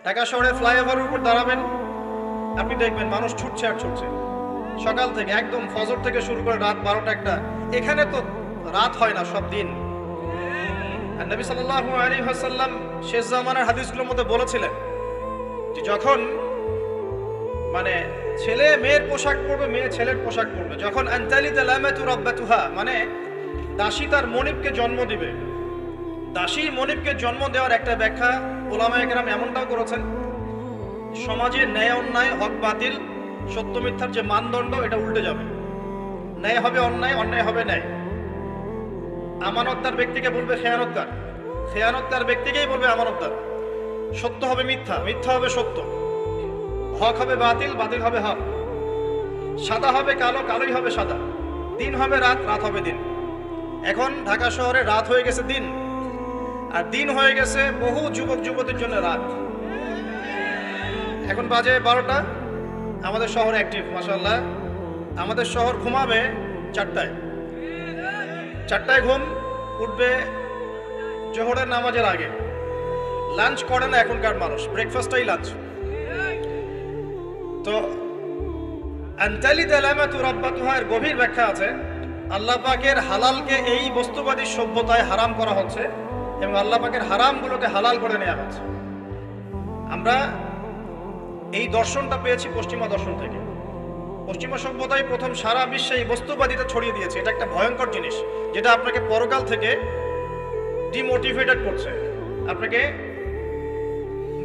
ঢাকা শহরে ফ্লাইওভারের উপর দাঁড়াবেন, আপনি দেখবেন মানুষ ছুটছে আর ছুটছে সকাল থেকে, একদম ফজর থেকে শুরু করে রাত 12টা 1টা। এখানে তো রাত হয় না, সব দিন। আর নবী সাল্লাল্লাহু আলাইহি ওয়াসাল্লাম শেষ জামানার হাদিসগুলোর মধ্যে বলেছিলেন যে যখন মানে ছেলে মেয়ের পোশাক পরবে, মেয়ে ছেলের পোশাক পরবে, যখন আনতালিতা লামাতু রাব্বাতুহা, মানে দাসী তার মনিবকে জন্ম দিবে। দাসী মনিবকে জন্ম দেওয়ার একটা ব্যাখ্যা উলামায়ে কেরাম এমনটাও করেছেন, সমাজে ন্যায় অন্যায়, হক বাতিল, সত্য মিথ্যার যে মানদণ্ড, এটা উল্টে যাবে। ন্যায় হবে অন্যায়, অন্যায় হবে ন্যায়। আমানতদার ব্যক্তিকে বলবে খেয়ানতদার, খেয়ানতদার ব্যক্তিকেই বলবে আমানতদার। সত্য হবে মিথ্যা, মিথ্যা হবে সত্য। হক হবে বাতিল, বাতিল হবে হক। সাদা হবে কালো, কালোই হবে সাদা। দিন হবে রাত, রাত হবে দিন। এখন ঢাকা শহরে রাত হয়ে গেছে দিন, আর দিন হয়ে গেছে বহু যুবক যুবতীর জন্য রাত। এখন বাজে 12টা, আমাদের শহর অ্যাক্টিভ মাশাআল্লাহ। আমাদের শহর ঘুমাবে 4টায়, 4টায় ঘুম উঠবে জোহরের নামাজের আগে। লাঞ্চ করে না এখনকার মানুষ, ব্রেকফাস্টটাই লাঞ্চ। তো আনতালিতা লামাতু রাব্বাতুহা এর গভীর ব্যাখ্যা আছে। আল্লাহ পাকের হালালকে এই বস্তুবাদী সভ্যতায় হারাম করা হচ্ছে এবং আল্লাহ পাকের হারামগুলোকে হালাল করে নেওয়া হচ্ছে। আমরা এই দর্শনটা পেয়েছি পশ্চিমা দর্শন থেকে। পশ্চিমা সভ্যতায় প্রথম সারা বিশ্বে এই বস্তুবাদিতা ছড়িয়ে দিয়েছে। এটা একটা ভয়ঙ্কর জিনিস, যেটা আপনাকে পরকাল থেকে ডিমোটিভেটেড করছে। আপনাকে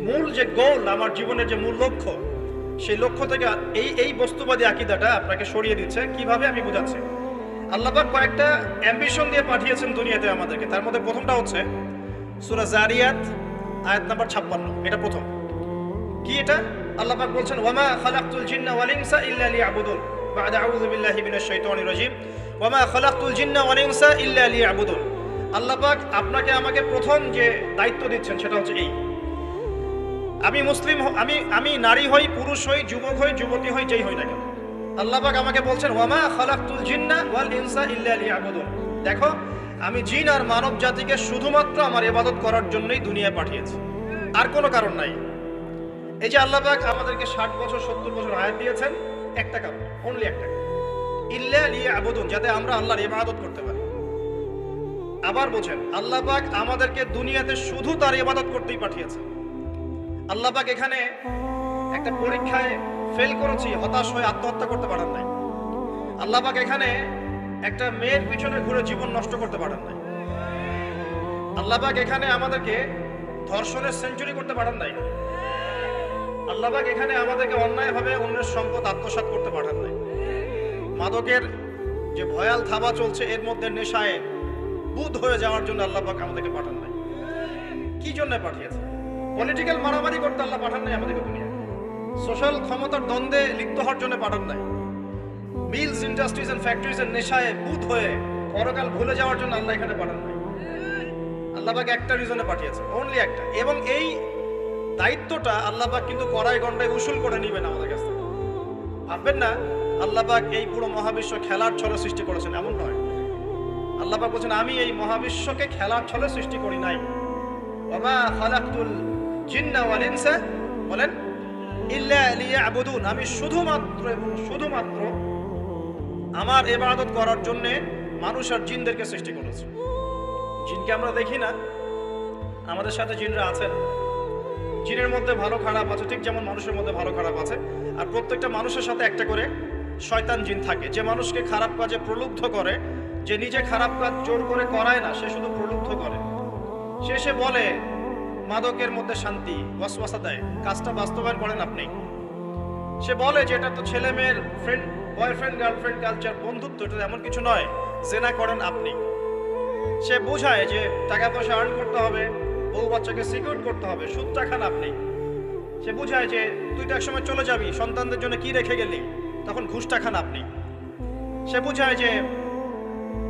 মূল যে গোল, আমার জীবনের যে মূল লক্ষ্য, সেই লক্ষ্য থেকে এই বস্তুবাদী আকীদাটা আপনাকে সরিয়ে দিচ্ছে। কিভাবে আমি বুঝাচ্ছি। আল্লাহ পাক কয়েকটা অ্যাম্বিশন দিয়ে পাঠিয়েছেন দুনিয়াতে আমাদেরকে। তার মধ্যে প্রথমটা হচ্ছে সূরা জারিয়াত আয়াত নাম্বার 56। এটা প্রথম। কি এটা? আল্লাহ পাক বলছেন ওয়ামা খালাকতুল জিন্না ওয়াল ইনসা ইল্লা লিয়াবুদুন। বা'দা আউযু বিল্লাহি মিনাশ শাইতানির রাজীম। ওয়ামা খালাকতুল জিন্না ওয়াল ইনসা ইল্লা লিয়াবুদুন। আল্লাহ পাক আপনাকে আমাকে প্রথম যে দায়িত্ব দিচ্ছেন সেটা হচ্ছে এই, আমি মুসলিম, আমি নারী হই, পুরুষ হই, যুবক হই, যুবতী হই, যেই হই না কেন, আল্লাহ পাক আমাকে বলছেন ওয়ামা খালাকতুল জিন্না ওয়াল ইনসা ইল্লা লিয়াবুদুন। দেখো, আমি জিন আর মানব জাতিকে শুধুমাত্র আমার ইবাদত করার জন্যই দুনিয়ায় পাঠিয়েছি, আর কোনো কারণ নাই। এই যে আল্লাহ পাক আমাদেরকে 60 বছর 70 বছর হায়াত দিয়েছেন, একটা কারণ, অনলি একটা, ইল্লা লিয়াবুদুন, যাতে আমরা আল্লাহর ইবাদত করতে পারি। আবার বলেন আল্লাহ পাক আমাদেরকে দুনিয়াতে শুধু তার ইবাদত করতেই পাঠিয়েছে। আল্লাহ পাক এখানে একটা পরীক্ষায় ফেল করেছি, হতাশ হয়ে আত্মহত্যা করতে পারেন নাই। আল্লাহ পাক এখানে একটা মেয়ের পিছনে ঘুরে জীবন নষ্ট করতে পারেন নাই। আল্লাহ পাক এখানে আমাদেরকে ধর্ষণের সেঞ্চুরি করতে পারেন নাই। আল্লাহ পাক এখানে আমাদেরকে অন্যায়ভাবে অন্যের সম্পদ আত্মসাৎ করতে পারেন নাই। মাদকের যে ভয়াল থাবা চলছে, এর মধ্যে নেশায় বুধ হয়ে যাওয়ার জন্য আল্লাহ পাক আমাদেরকে পাঠান নাই। কি জন্য পাঠিয়েছে? পলিটিক্যাল মারামারি করতে আল্লাহ পাঠান নাই আমাদেরকে দুনিয়ায়। সোশ্যাল ক্ষমতার দ্বন্দ্বে লিপ্ত হওয়ার জন্য পাঠান নাই। মিলস, ইন্ডাস্ট্রিজ এন্ড ফ্যাক্টরিজ এর নেশায় বুধ হয়ে পরকাল ভুলে যাওয়ার জন্য আল্লাহ এখানে পাঠান নাই। আল্লাহ পাক একটা রিজনে পাঠিয়েছে, অনলি একটা। এবং এই দায়িত্বটা আল্লাহ পাক কিন্তু কড়াই গন্ডায় উসুল করে নিবেন আমাদের কাছ থেকে। ভাববেন না আল্লাহ পাক এই পুরো মহাবিশ্ব খেলার ছলে সৃষ্টি করেছেন, এমন নয়। আল্লাহ পাক বলছেন আমি এই মহাবিশ্বকে খেলার ছলে সৃষ্টি করি নাই। ওমা খালাকতুল জিন্না ওয়াল ইনসা, বলেন, ইল্লা লিয়াবুদুন, আমি শুধুমাত্র এবং শুধুমাত্র আমার ইবাদত করার জন্য মানুষ আর জিনদেরকে সৃষ্টি করেছি। জিনকে আমরা দেখি না, আমাদের সাথে জিনরা আছেন। জিনের মধ্যে ভালো খারাপ আছে, ঠিক যেমন মানুষের মধ্যে ভালো খারাপ আছে। আর প্রত্যেকটা মানুষের সাথে একটা করে শয়তান জিন থাকে, যে মানুষকে খারাপ কাজে প্রলুব্ধ করে, যে নিজে খারাপ কাজ জোর করে করায় না, সে শুধু প্রলুব্ধ করে। সে বলে মাদকের মধ্যে শান্তি, ওয়াসওয়াসা দেয়, কাজটা বাস্তবায়ন করেন আপনি। সে বলে যে এটা তো ছেলে মেয়ের ফ্রেন্ড, বয়ফ্রেন্ড গার্লফ্রেন্ড কালচার, বন্ধুত্ব, এটা এমন কিছু নয়, জেনা করেন আপনি। সে বোঝায় যে টাকা পয়সা আর্ন করতে হবে, বউ বাচ্চাকে সিকিউর করতে হবে, সুদটা খান আপনি। সে বোঝায় যে তুই তো একসময় চলে যাবি, সন্তানদের জন্য কি রেখে গেলি, তখন ঘুষটা খান আপনি। সে বোঝায় যে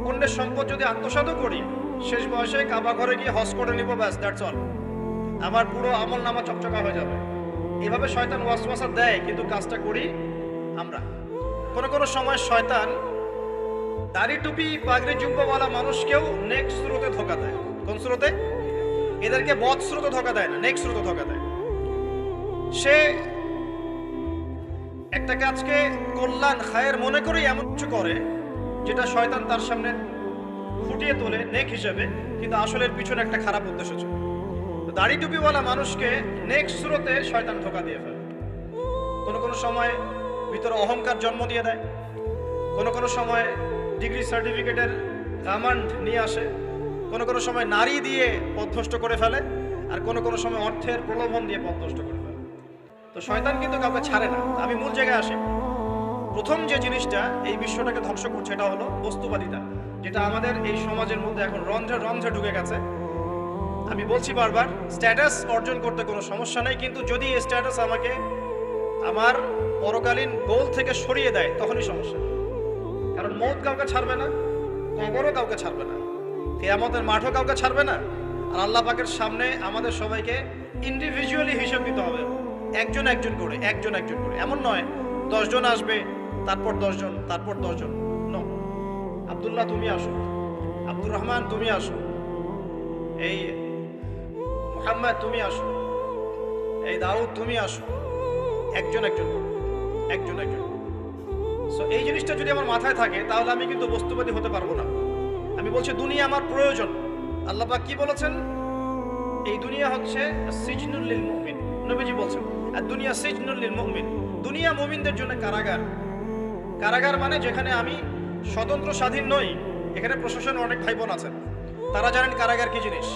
অন্যের সম্পদ যদি আত্মসাৎ করি, শেষ বয়সে কাবা ঘরে গিয়ে হজ করে নিব, ব্যাস, দ্যাটস অল, আমার পুরো আমল নামা চকচকা হয়ে যাবে। এভাবে শয়তান ওয়াসওয়াসা দেয়, কিন্তু কাজটা করি আমরা। কোনো সময় শয়তান দাড়ি টুপি পাগড়ি জুব্বাওয়ালা মানুষকেও নেক্সট স্রোতে ধোকা দেয়। কোন স্রোতে? এদেরকে বদ স্রোতে ধোকা দেয় না, নেক্সট স্রোতে ধোকা দেয়। সে একটা কাজকে কল্যাণ খায়ের মনে করেই এমন কিছু করে যেটা শয়তান তার সামনে ফুটিয়ে তোলে নেক হিসেবে, কিন্তু আসলে এর পিছনে একটা খারাপ উদ্দেশ্য ছিল। দাড়ি টুপিওয়ালা মানুষকে নেক সুরতে শয়তান ধোঁকা দিয়ে ফেলে। কোনো সময় ভিতরে অহংকার জন্ম দিয়ে দেয়, কোনো সময় ডিগ্রি সার্টিফিকেটের গামান্ড নিয়ে আসে, কোনো সময় নারী দিয়ে পথভ্রষ্ট করে ফেলে, আর কোনো সময় অর্থের প্রলোভন দিয়ে পথভ্রষ্ট করে ফেলে। তো শয়তান কিন্তু কাউকে ছাড়ে না। আমি মূল জায়গায় আসি। প্রথম যে জিনিসটা এই বিশ্বটাকে ধ্বংস করছে এটা হলো বস্তুবাদিতা, যেটা আমাদের এই সমাজের মধ্যে এখন রন্ধ্রে রন্ধ্রে ঢুকে গেছে। আমি বলছি বারবার, স্ট্যাটাস অর্জন করতে কোনো সমস্যা নেই, কিন্তু যদি এই স্ট্যাটাস আমাকে আমার পরকালীন গোল থেকে সরিয়ে দেয় তখনই সমস্যা। কারণ মৌত কাউকে ছাড়বে না, কবরও কাউকে ছাড়বে না, কিয়ামতের মাঠও কাউকে ছাড়বে না। আর আল্লাহ পাকের সামনে আমাদের সবাইকে ইন্ডিভিজুয়ালি হিসাব দিতে হবে, একজন একজন করে। এমন নয় 10 জন আসবে, তারপর 10 জন, তারপর 10 জন। নো, আব্দুল্লাহ তুমি আসো, আব্দুর রহমান তুমি আসো, এই মুহাম্মদ তুমি আসো, এই দাউদ তুমি আসো, একজন একজন। সো এই জিনিসটা যদি আমার মাথায় থাকে তাহলে আমি কিন্তু বস্তুবাদী হতে পারবো না। আমি বলছি দুনিয়া আমার প্রয়োজন। আল্লাহ পাক কি বলেছেন? এই দুনিয়া হচ্ছে সিজনুল লিল মুমিন। নবীজি বলছেন আর দুনিয়া সিজনুল লিল মুমিন। দুনিয়া মুমিনদের জন্য কারাগার। কারাগার মানে যেখানে আমি স্বতন্ত্র স্বাধীন নই। এখানে প্রশাসনের অনেক ভাই বোন আছেন, তারা জানেন কারাগার কি জিনিস,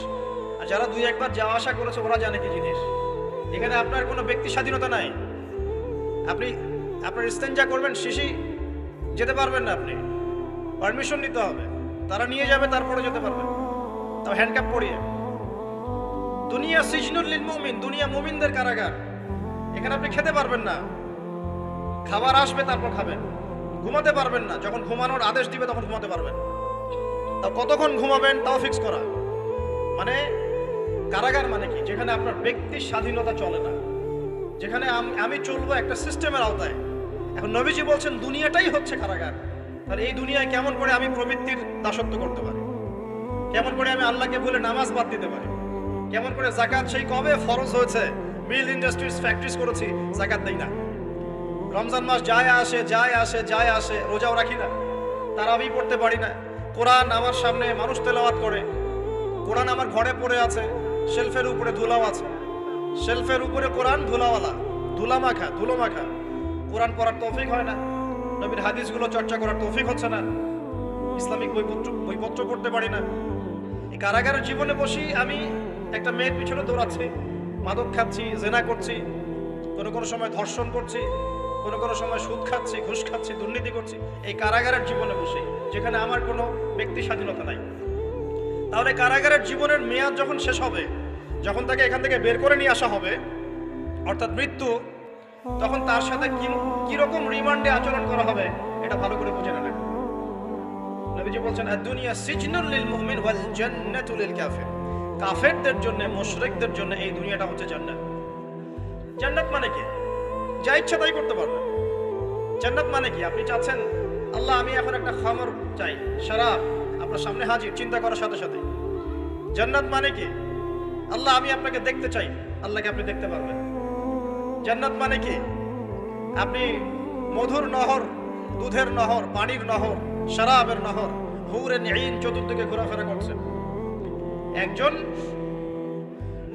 আর যারা 2-1 বার যাওয়া আসা করেছে ওরা জানে কি জিনিস। এখানে আপনার কোনো ব্যক্তি স্বাধীনতা নাই। আপনি আপনার ইস্তেঞ্জা করবেন, শিশি যেতে পারবেন না, আপনি পারমিশন নিতে হবে, তারা নিয়ে যাবে, তারপরে যেতে পারবেন, তাও হ্যান্ডকাপ পরিয়ে। দুনিয়া সিজনুল লিল মুমিন, দুনিয়া মুমিনদের কারাগার। এখানে আপনি খেতে পারবেন না, খাবার আসবে তারপর খাবেন, ঘুমাতে পারবেন না, যখন ঘুমানোর আদেশ দিবে তখন ঘুমাতে পারবেন, তাও কতক্ষণ ঘুমাবেন তাও ফিক্স করা। মানে কারাগার মানে কি? যেখানে আপনার ব্যক্তির স্বাধীনতা চলে না, যেখানে আমি চলবো একটা সিস্টেমের আওতায়। এখন নবীজি বলছেন দুনিয়াটাই হচ্ছে কারাগার। তাহলে এই দুনিয়ায় কেমন করে আমি প্রবৃত্তির দাসত্ব করতে পারি? কেমন করে আমি আল্লাহকে ভুলে নামাজ বাদ দিতে পারি? কেমন করে যাকাত সেই কবে ফরজ হয়েছে, মিল ইন্ডাস্ট্রিজ ফ্যাক্টরিজ করেছি, যাকাত দেই না। রমজান মাস যায় আসে, রোজাও রাখি না, তারাবি পড়তে পারি না। কোরআন আমার সামনে মানুষ তেলাওয়াত করে, কোরআন আমার ঘরে পড়ে আছে, শেলফের উপরে ধুলাও আছে, শেলফের উপরে কোরআন ধুলাওয়ালা, ধুলো মাখা। কোরআন পড়ার তৌফিক হয় না, নবীর হাদিসগুলো চর্চা করার তৌফিক হচ্ছে না, ইসলামিক বইপত্র পড়তে পারি না। এই কারাগারের জীবনে বসি আমি একটা মেয়ের পিছনে দৌড়াচ্ছি, মাদক খাচ্ছি, জেনা করছি, কোনো সময় ধর্ষণ করছি, কোনো সময় সুদ খাচ্ছি, ঘুষ খাচ্ছি, দুর্নীতি করছি, এই কারাগারের জীবনে বসে, যেখানে আমার কোনো ব্যক্তি স্বাধীনতা নাই। তাহলে কারাগারের জীবনের মেয়াদ যখন শেষ হবে, যখন তাকে এখান থেকে বের করে নিয়ে আসা হবে, অর্থাৎ মৃত্যু, তখন তার সাথে কিরকম রিমান্ডে আচরণ করা হবে এটা ভালো করে বুঝে নেন। নবীজি বলছেন আদ-দুনিয়া সিজনুল লিল মুমিন ওয়াল জান্নাতু লিল কাফির। কাফেরদের জন্য, মুশরিকদের জন্য এই দুনিয়াটা হচ্ছে জান্নাত। জান্নাত মানে কি? যা ইচ্ছা তাই করতে পারবেন। জান্নাত মানে কি? আপনি চাচ্ছেন আল্লাহ আমি এখন একটা খামর চাই, শরাব আপনার সামনে হাজির, চিন্তা করার সাথে সাথে। জান্নাত মানে কি? আল্লাহ আমি আপনাকে দেখতে চাই, আল্লাহকে আপনি দেখতে পারবেন। জান্নাত মানে কি? আপনি মধুর নহর, দুধের নহর, পানির নহর, শরাবের নহর, হুরুন ঈন চতুর্দিকে ঘোরাফেরা করছেন। একজন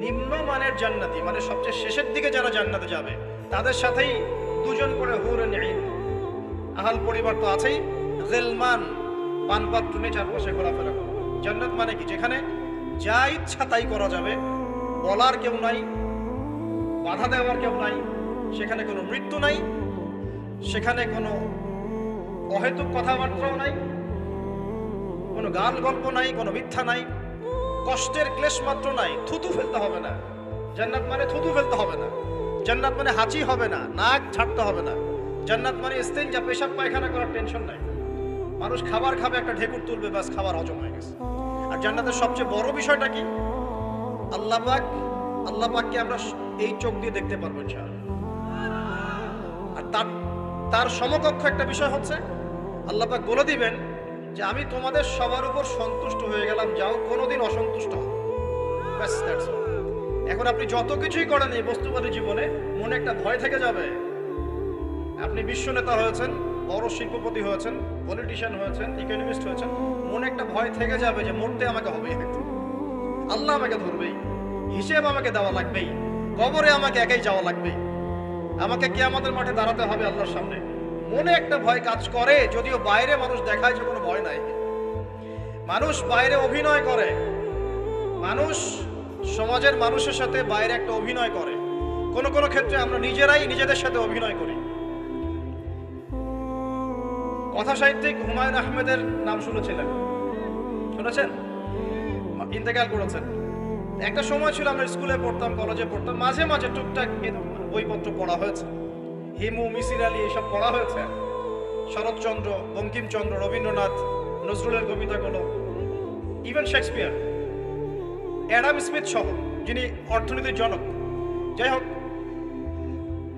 নিম্নমানের জান্নাতি, মানে সবচেয়ে শেষের দিকে যারা জান্নাতে যাবে, তাদের সাথেই 2 জন করে হুরুন ঈন, আহাল পরিবার তো আছেই, গিলমান পানপাত্র নিয়ে চারপাশে ঘোরাফেরা করে। জান্নাত মানে কি? যেখানে যা ইচ্ছা তাই করা যাবে, বলার কেউ নাই, বাধা দেওয়ার কেউ নাই, সেখানে কোনো মৃত্যু নাই, সেখানে কোনো অহেতুক কথাবার্তাও নাই, কোনো গান গল্প নাই, কোনো মিথ্যা নাই, কষ্টের ক্লেশ মাত্র নাই, থুতু ফেলতে হবে না। জান্নাত মানে থুতু ফেলতে হবে না। জান্নাত মানে হাঁচি হবে না, নাক ঝাড়তে হবে না। জান্নাত মানে ইস্তেঞ্জা, পেশাব পায়খানা করার টেনশন নাই। মানুষ খাবার খাবে, একটা ঢেকুর তুলবে, ব্যাস খাবার হজম হয়ে গেছে। আর জান্নাতের সবচেয়ে বড় বিষয়টা কি? আল্লাহ পাককে আমরা এই চোখ দিয়ে দেখতে পারবো ইনশাআল্লাহ। আর তার সমকক্ষ একটা বিষয় হচ্ছে আল্লাহ পাক বলে দিবেন যে আমি তোমাদের সবার উপর সন্তুষ্ট হয়ে গেলাম, যাও কোনোদিন অসন্তুষ্ট হবে। ব্যাস দ্যাটস অল। এখন আপনি যত কিছুই করেন এই বস্তুবাদী জীবনে, মনে একটা ভয় থেকে যাবে। আপনি বিশ্ব নেতা হয়েছেন, বড় শিল্পপতি হয়েছেন, পলিটিশিয়ান হয়েছেন, ইকোনমিস্ট হয়েছেন, মনে একটা ভয় থেকে যাবে যে মরতে আমাকে হবেই, দেখতে আল্লাহ আমাকে ধরবেই, হিসেব আমাকে দেওয়া লাগবেই, কবরে আমাকে একাই যাওয়া লাগবেই, আমাকে কিয়ামতের মাঠে দাঁড়াতে হবে আল্লাহর সামনে। মনে একটা ভয় কাজ করে, যদিও বাইরে মানুষ দেখায় যে কোনো ভয় নাই। মানুষ বাইরে অভিনয় করে, মানুষ সমাজের মানুষের সাথে বাইরে একটা অভিনয় করে। কোন কোন ক্ষেত্রে আমরা নিজেরাই নিজেদের সাথে অভিনয় করি। কথা সাহিত্যিক হুমায়ুন আহমেদের নাম শুনেছিলেন? শুনেছেন? ইন্তেকাল করেছেন। একটা সময় ছিল আমরা স্কুলে পড়তাম, কলেজে পড়তাম, মাঝে মাঝে টুকটাক বইপত্র পড়া হয়েছে, হিমু, মিসির আলী এসব পড়া হয়েছে, শরৎচন্দ্র, বঙ্কিমচন্দ্র, রবীন্দ্রনাথ, নজরুলের কবিতাগুলো, ইভেন শেক্সপিয়ার, অ্যাডাম স্মিথ সহ, যিনি অর্থনীতির জনক। যাই হোক,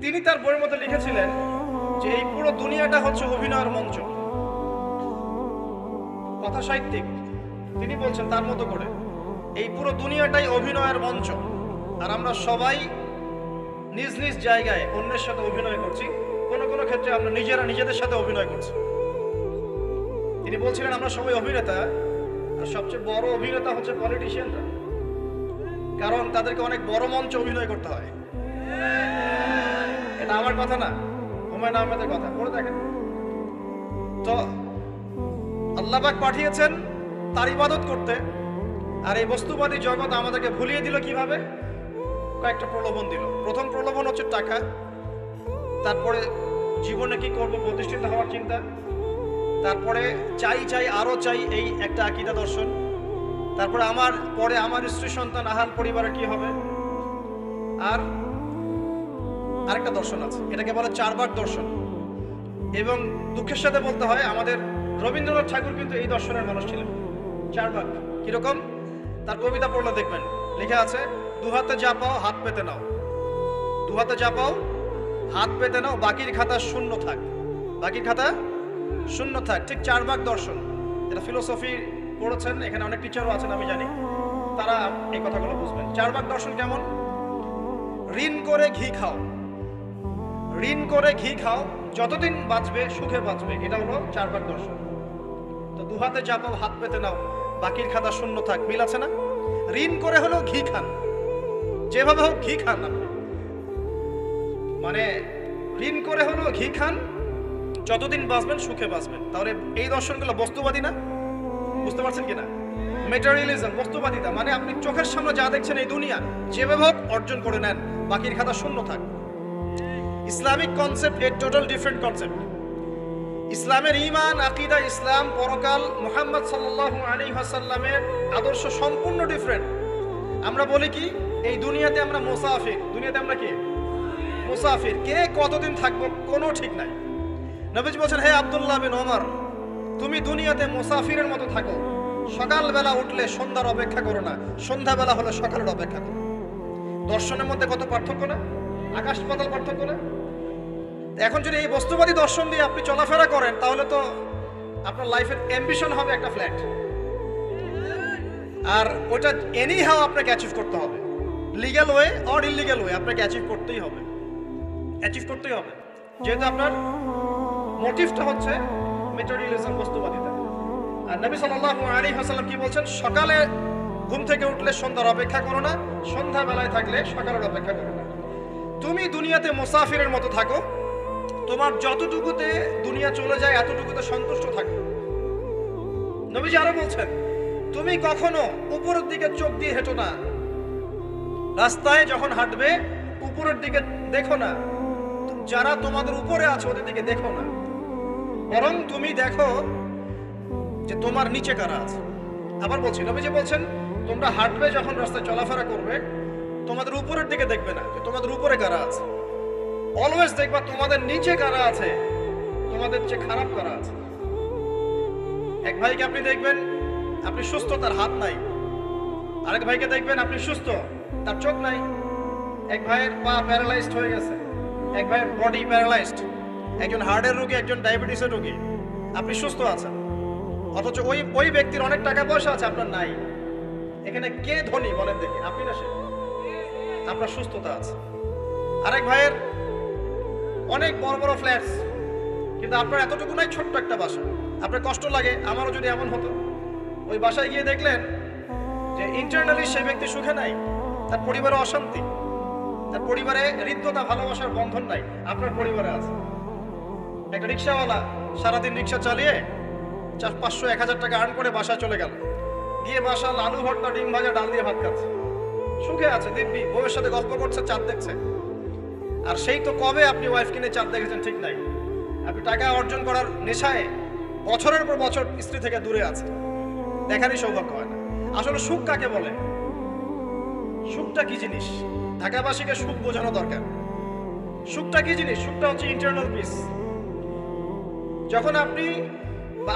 তিনি তার বইয়ের মধ্যে লিখেছিলেন যে এই পুরো দুনিয়াটা হচ্ছে অভিনয়ের মঞ্চ। কথা সাহিত্যিক, তিনি বলছেন তার মতো করে এই পুরো দুনিয়াটাই অভিনয়ের মঞ্চ, আর আমরা সবাই নিজ নিজ জায়গায় অন্যের সাথে অভিনয় করছি। কোনো কোনো ক্ষেত্রে আমরা নিজেরা নিজেদের সাথে অভিনয় করছি। তিনি বলছিলেন আমরা সবাই অভিনেতা, আর সবচেয়ে বড় অভিনেতা হচ্ছে পলিটিশিয়ানরা, কারণ তাদেরকে অনেক বড় মঞ্চে অভিনয় করতে হয়। এটা আমার কথা না, হুমায়ুন আহমেদের কথা, পড়ে দেখেন তো। আল্লাহ পাক পাঠিয়েছেন তার ইবাদত করতে, আর এই বস্তুবাদী জগৎ আমাদেরকে ভুলিয়ে দিল কিভাবে? কয়েকটা প্রলোভন দিল। প্রথম প্রলোভন হচ্ছে টাকা, তারপরে জীবনে কি করব প্রতিষ্ঠিত হওয়ার চিন্তা, তারপরে চাই চাই আরো চাই এই একটা আকীদা দর্শন, তারপরে আমার স্ত্রী সন্তান আহাল পরিবারের কি হবে, আর আরেকটা দর্শন আছে, এটাকে বলে চারবাক দর্শন। এবং দুঃখের সাথে বলতে হয় আমাদের রবীন্দ্রনাথ ঠাকুর কিন্তু এই দর্শনের মানুষ ছিলেন। চারবাক কিরকম? তার কবিতা পড়লে দেখবেন লেখা আছে, দুহাতে যা পাও হাত পেতে নাও, দুহাতে যা পাও হাত পেতে নাও, বাকির খাতা শূন্য থাক, বাকির খাতা শূন্য থাক। ঠিক চারবাক দর্শন, এটা ফিলোসফি পড়েছেন, এখানে অনেক টিচারও আছেন আমি জানি, তারা এই কথাগুলো বুঝবেন। চারবাক দর্শন কেমন? ঋণ করে ঘি খাও, ঋণ করে ঘি খাও, যতদিন বাঁচবে সুখে বাঁচবে, এটা হলো চারবাক দর্শন। তো দুহাতে যা পাও হাত পেতে নাও, বাকির খাতা শূন্য থাক, মিল আছে না? ঋণ করে হলো ঘি খান, যেভাবে হোক ঘি খান আপনি, মানে ঋণ করে হলো ঘি খান, যতদিন বাঁচবেন সুখে বাঁচবেন। তাহলে এই দর্শনগুলো বস্তুবাদী না? বুঝতে পারছেন কিনা? ম্যাটেরিয়ালিজম, বস্তুবাদিতা, মানে আপনি চোখের সামনে যা দেখছেন এই দুনিয়া, যেভাবে হোক অর্জন করে নেন, বাকির খাতা শূন্য থাক। ইসলামিক কনসেপ্ট এ টোটাল ডিফারেন্ট কনসেপ্ট। ইসলামের ঈমান, আকীদা, ইসলাম, পরকাল, মুহাম্মদ সাল্লাল্লাহু আলাইহি ওয়াসাল্লামের আদর্শ সম্পূর্ণ ডিফারেন্ট। আমরা বলি কি এই দুনিয়াতে আমরা মুসাফির, দুনিয়াতে আমরা কি মুসাফির, কে কতদিন থাকবো কোনো ঠিক নাই। নবীজি বলছেন, হে আব্দুল্লাহ বিন ওমর, তুমি দুনিয়াতে মুসাফিরের মতো থাকো, সকালবেলা উঠলে সন্ধ্যার অপেক্ষা করো না, সন্ধ্যাবেলা হলে সকালের অপেক্ষা করো। দর্শনের মধ্যে কত পার্থক্য না, আকাশ পাতাল পার্থক্য না? এখন যদি এই বস্তুবাদী দর্শন দিয়ে আপনি চলাফেরা করেন, তাহলে তো আপনার লাইফের অ্যাম্বিশন হবে একটা ফ্ল্যাট, আর ওটা এনি হাও আপনাকে অ্যাচিভ করতে হবে, legal way or illegal way, আপনাকে অ্যাচিভ করতেই হবে, অ্যাচিভ করতেই হবে, যেহেতু আপনার মোটিভটা হচ্ছে ম্যাটেরিয়ালিজম, বস্তুবাদিতা। আর নবী সাল্লাল্লাহু আলাইহি ওয়াসাল্লাম কি বলছেন? সকালে ঘুম থেকে উঠলে সন্ধ্যার অপেক্ষা করো না, সন্ধ্যাবেলায় থাকলে সকালের অপেক্ষা করো না। তুমি দুনিয়াতে মুসাফিরের মতো থাকো, তোমার যতটুকুতে দুনিয়া চলে যায় এতটুকুতে সন্তুষ্ট থাকো। নবীজি আরো বলছেন, তুমি কখনো উপরের দিকে চোখ দিয়ে হেঁটো না, রাস্তায় যখন হাঁটবে উপরের দিকে দেখো না, যারা তোমাদের উপরে আছে ওদের দিকে দেখো না, বরং তুমি দেখো যে তোমার নিচে কারা আছে। আবার বলছি, নবীজি বলছেন, তোমরা হাঁটবে যখন রাস্তায় চলাফেরা করবে, তোমাদের উপরের দিকে দেখবে না যে তোমাদের উপরে কারা আছে, অলওয়েজ দেখবা তোমাদের নিচে কারা আছে, তোমাদের চেয়ে খারাপ কারা আছে। এক ভাইকে আপনি দেখবেন আপনি সুস্থ, তার হাত নাই, আরেক ভাইকে দেখবেন আপনি সুস্থ, তার চোখ নাই। এক ভাইয়ের পা প্যারালাইজড হয়ে গেছে, এক ভাইয়ের বডি প্যারালাইজড, একজন হার্টের রোগী, একজন ডায়াবেটিসের রোগী, আপনি সুস্থ আছেন, অথচ ওই ব্যক্তির অনেক টাকা পয়সা আছে, আপনার নাই। এখানে কে ধনী বলেন দেখি, আপনি না সে? আপনার সুস্থতা আছে। আরেক ভাইয়ের অনেক বড় বড় ফ্ল্যাটস, কিন্তু আপনার এতটুকু নাই, ছোট্ট একটা বাসা। আপনার কষ্ট লাগে, আমারও যদি এমন হতো। ওই বাসায় গিয়ে দেখলেন যে ইন্টারনালি সেই ব্যক্তি সুখে নাই, তার পরিবারে অশান্তি, তার পরিবারে হৃদ্যতা ভালোবাসার বন্ধন নাই, আপনার পরিবারে আছে। একটা রিক্সাওয়ালা সারাদিন রিক্সা চালিয়ে 500-1000 টাকা আর্ন করে বাসায় চলে গেল, গিয়ে বাসা আলু ভর্তা, ডিম ভাজা, ডাল দিয়ে ভাত খাচ্ছে, সুখে আছে, দিব্যি বউয়ের সাথে গল্প করছে, চাঁদ দেখছে। আর সেই তো কবে আপনি ওয়াইফ কিনে চাঁদ দেখেছেন ঠিক নাই। আপনি টাকা অর্জন করার নেশায় বছরের পর বছর স্ত্রী থেকে দূরে আছে, দেখারই সৌভাগ্য হয় না। আসলে সুখ কাকে বলে, সুখটা কি জিনিস, ঢাকাবাসীকে সুখ বোঝানো দরকার। সুখটা কি জিনিস? সুখটা হচ্ছে ইন্টারনাল পিস। যখন আপনি বা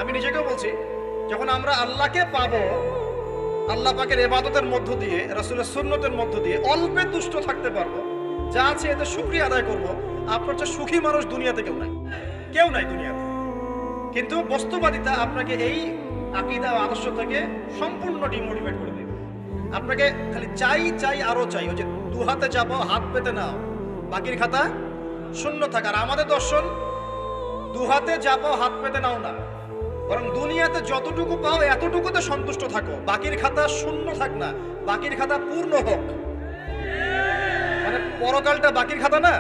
আমি নিজেকেও বলছি, যখন আমরা আল্লাহকে পাবো, আল্লাহ পাকের ইবাদতের মধ্য দিয়ে, রাসূলের সুন্নতের মধ্য দিয়ে অল্পে তুষ্ট থাকতে পারবো, যা আছে এতে শুকরিয়া আদায় করব, আপনার চেয়ে সুখী মানুষ দুনিয়াতে কেউ নাই দুনিয়াতে। কিন্তু বস্তুবাদিতা আপনাকে এই আকীদা ও আদর্শ থেকে সম্পূর্ণ ডিমোটিভেট করে দেবে। আপনাকে খালি চাই আরো চাই, ওই যে দু হাতে যাবো হাত পেতে নাও, বাকির খাতা শূন্য থাক। আর আমাদের দর্শন দু হাতে যাবো হাত পেতে নাও না, বরং দুনিয়াতে যতটুকু পাও এতটুকুতে সন্তুষ্ট থাকো, বাকির খাতা শূন্য থাক না, বাকির খাতা পূর্ণ হোক। মানে পরকালটা বাকির খাতা না,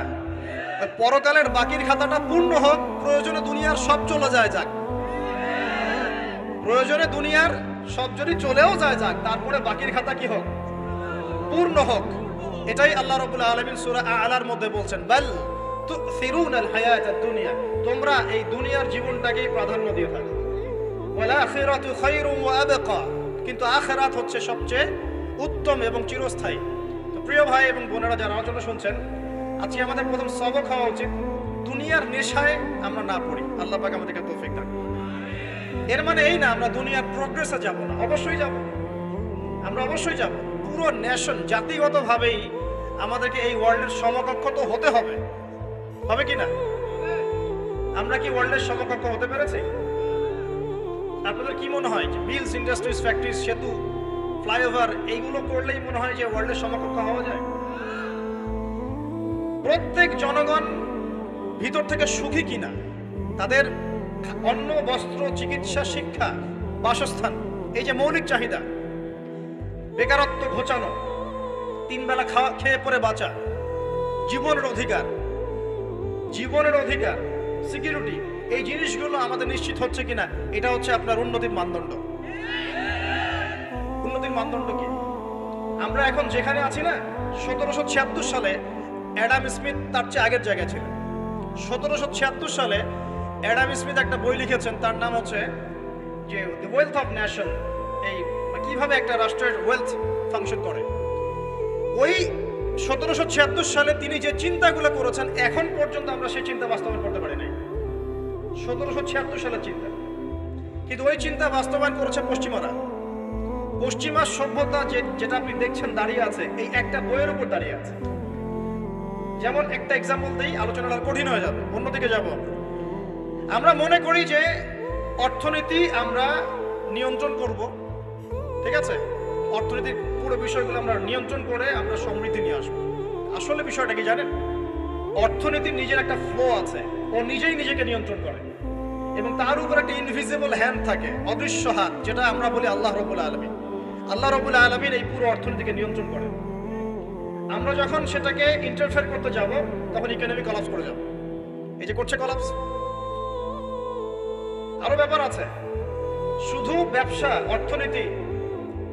পরকালের বাকির খাতাটা পূর্ণ হোক। প্রয়োজনে দুনিয়ার সব চলে যায় যাক, প্রয়োজনে দুনিয়ার সব যদি চলেও যায় যাক, তারপরে বাকির খাতা কি হোক? পূর্ণ হোক। এটাই আল্লাহ রাব্বুল আলামিন সূরা আ'লার মধ্যে বলছেন, বাল তুসিরুনাল হায়াতাদ দুনিয়া, তোমরা এই দুনিয়ার জীবনটাকেই প্রাধান্য দিয়ে থাকো। ওয়াল আখিরাতু খায়রুন ওয়া আবকা, কিন্তু আখিরাত হচ্ছে সবচেয়ে উত্তম এবং চিরস্থায়ী। তো প্রিয় ভাই এবং বোনেরা যারা আলোচনা শুনছেন, আজকে আমাদের প্রথম সবক হওয়া উচিত দুনিয়ার নেশায় আমরা না পড়ি। আল্লাহ পাক আমাদেরকে তৌফিক দান। এর মানে এই না আমরা দুনিয়ার প্রোগ্রেসে যাব না, অবশ্যই যাব, আমরা অবশ্যই যাব। পুরো নেশন জাতিগতভাবেই আমাদেরকে এই ওয়ার্ল্ডের সমকক্ষ তো হতে হবে, হবে কি না? আমরা কি ওয়ার্ল্ডের সমকক্ষ হতে পেরেছি? আপনাদের কি মনে হয় যে মিলস, ইন্ডাস্ট্রিজ, ফ্যাক্টরিজ, সেতু, ফ্লাইওভার এইগুলো করলেই মনে হয় যে ওয়ার্ল্ডের সমকক্ষ হওয়া যায়? প্রত্যেক জনগণ ভিতর থেকে সুখী কিনা, তাদের অন্ন, বস্ত্র, চিকিৎসা, শিক্ষা, বাসস্থান, এই যে মৌলিক চাহিদা, বেকারত্ব ঘোচানো, 3 বেলা খেয়ে পরে বাঁচা, জীবনের অধিকার, সিকিউরিটি, এই জিনিসগুলো আমাদের নিশ্চিত হচ্ছে কিনা, এটা হচ্ছে আপনার উন্নতির মানদণ্ড। উন্নতির মানদণ্ড কি? আমরা এখন যেখানে আছি না, 1776 সালে অ্যাডাম স্মিথ তার চেয়ে আগের জায়গায় ছিলেন। 1776 সালে অ্যাডাম স্মিথ একটা বই লিখেছেন, তার নাম হচ্ছে যে দ্য ওয়েলথ অফ নেশন, এই কিভাবে একটা রাষ্ট্রের ওয়েলথ ফাংশন করে। ওই 1776 সালে তিনি যে চিন্তাগুলো করেছেন, এখন পর্যন্ত আমরা সেই চিন্তা বাস্তবায়ন করতে পারি নাই। 1776 সালের চিন্তা, কিন্তু ওই চিন্তা বাস্তবায়ন করেছে পশ্চিমারা। পশ্চিমা সভ্যতা যেটা আপনি দেখছেন দাঁড়িয়ে আছে, এই একটা বইয়ের উপর দাঁড়িয়ে আছে। যেমন একটা এক্সাম্পল দিই, আলোচনাটা কঠিন হয়ে যাবে, অন্যদিকে যাব। আমরা মনে করি যে অর্থনীতি আমরা নিয়ন্ত্রণ করব, ঠিক আছে, অর্থনীতির পুরো বিষয়গুলো আমরা নিয়ন্ত্রণ করে আমরা সমৃদ্ধি নিয়ে আসবো। আসলে বিষয়টা কি জানেন? অর্থনীতির নিজের একটা ফ্লো আছে, ও নিজেই নিজেকে নিয়ন্ত্রণ করে, এবং তার উপর একটা ইনভিজিবল হ্যান্ড থাকে, অদৃশ্য হাত, যেটা আমরা বলি আল্লাহ রাব্বুল আলামিন। আল্লাহ রাব্বুল আলামিন এই পুরো অর্থনীতিকে নিয়ন্ত্রণ করে। আমরা যখন সেটাকে ইন্টারফেয়ার করতে যাব, তখন ইকোনমি কলাপস করে যাব। এই যে করছে কলাপস। আরো ব্যাপার আছে, শুধু ব্যবসা, অর্থনীতি,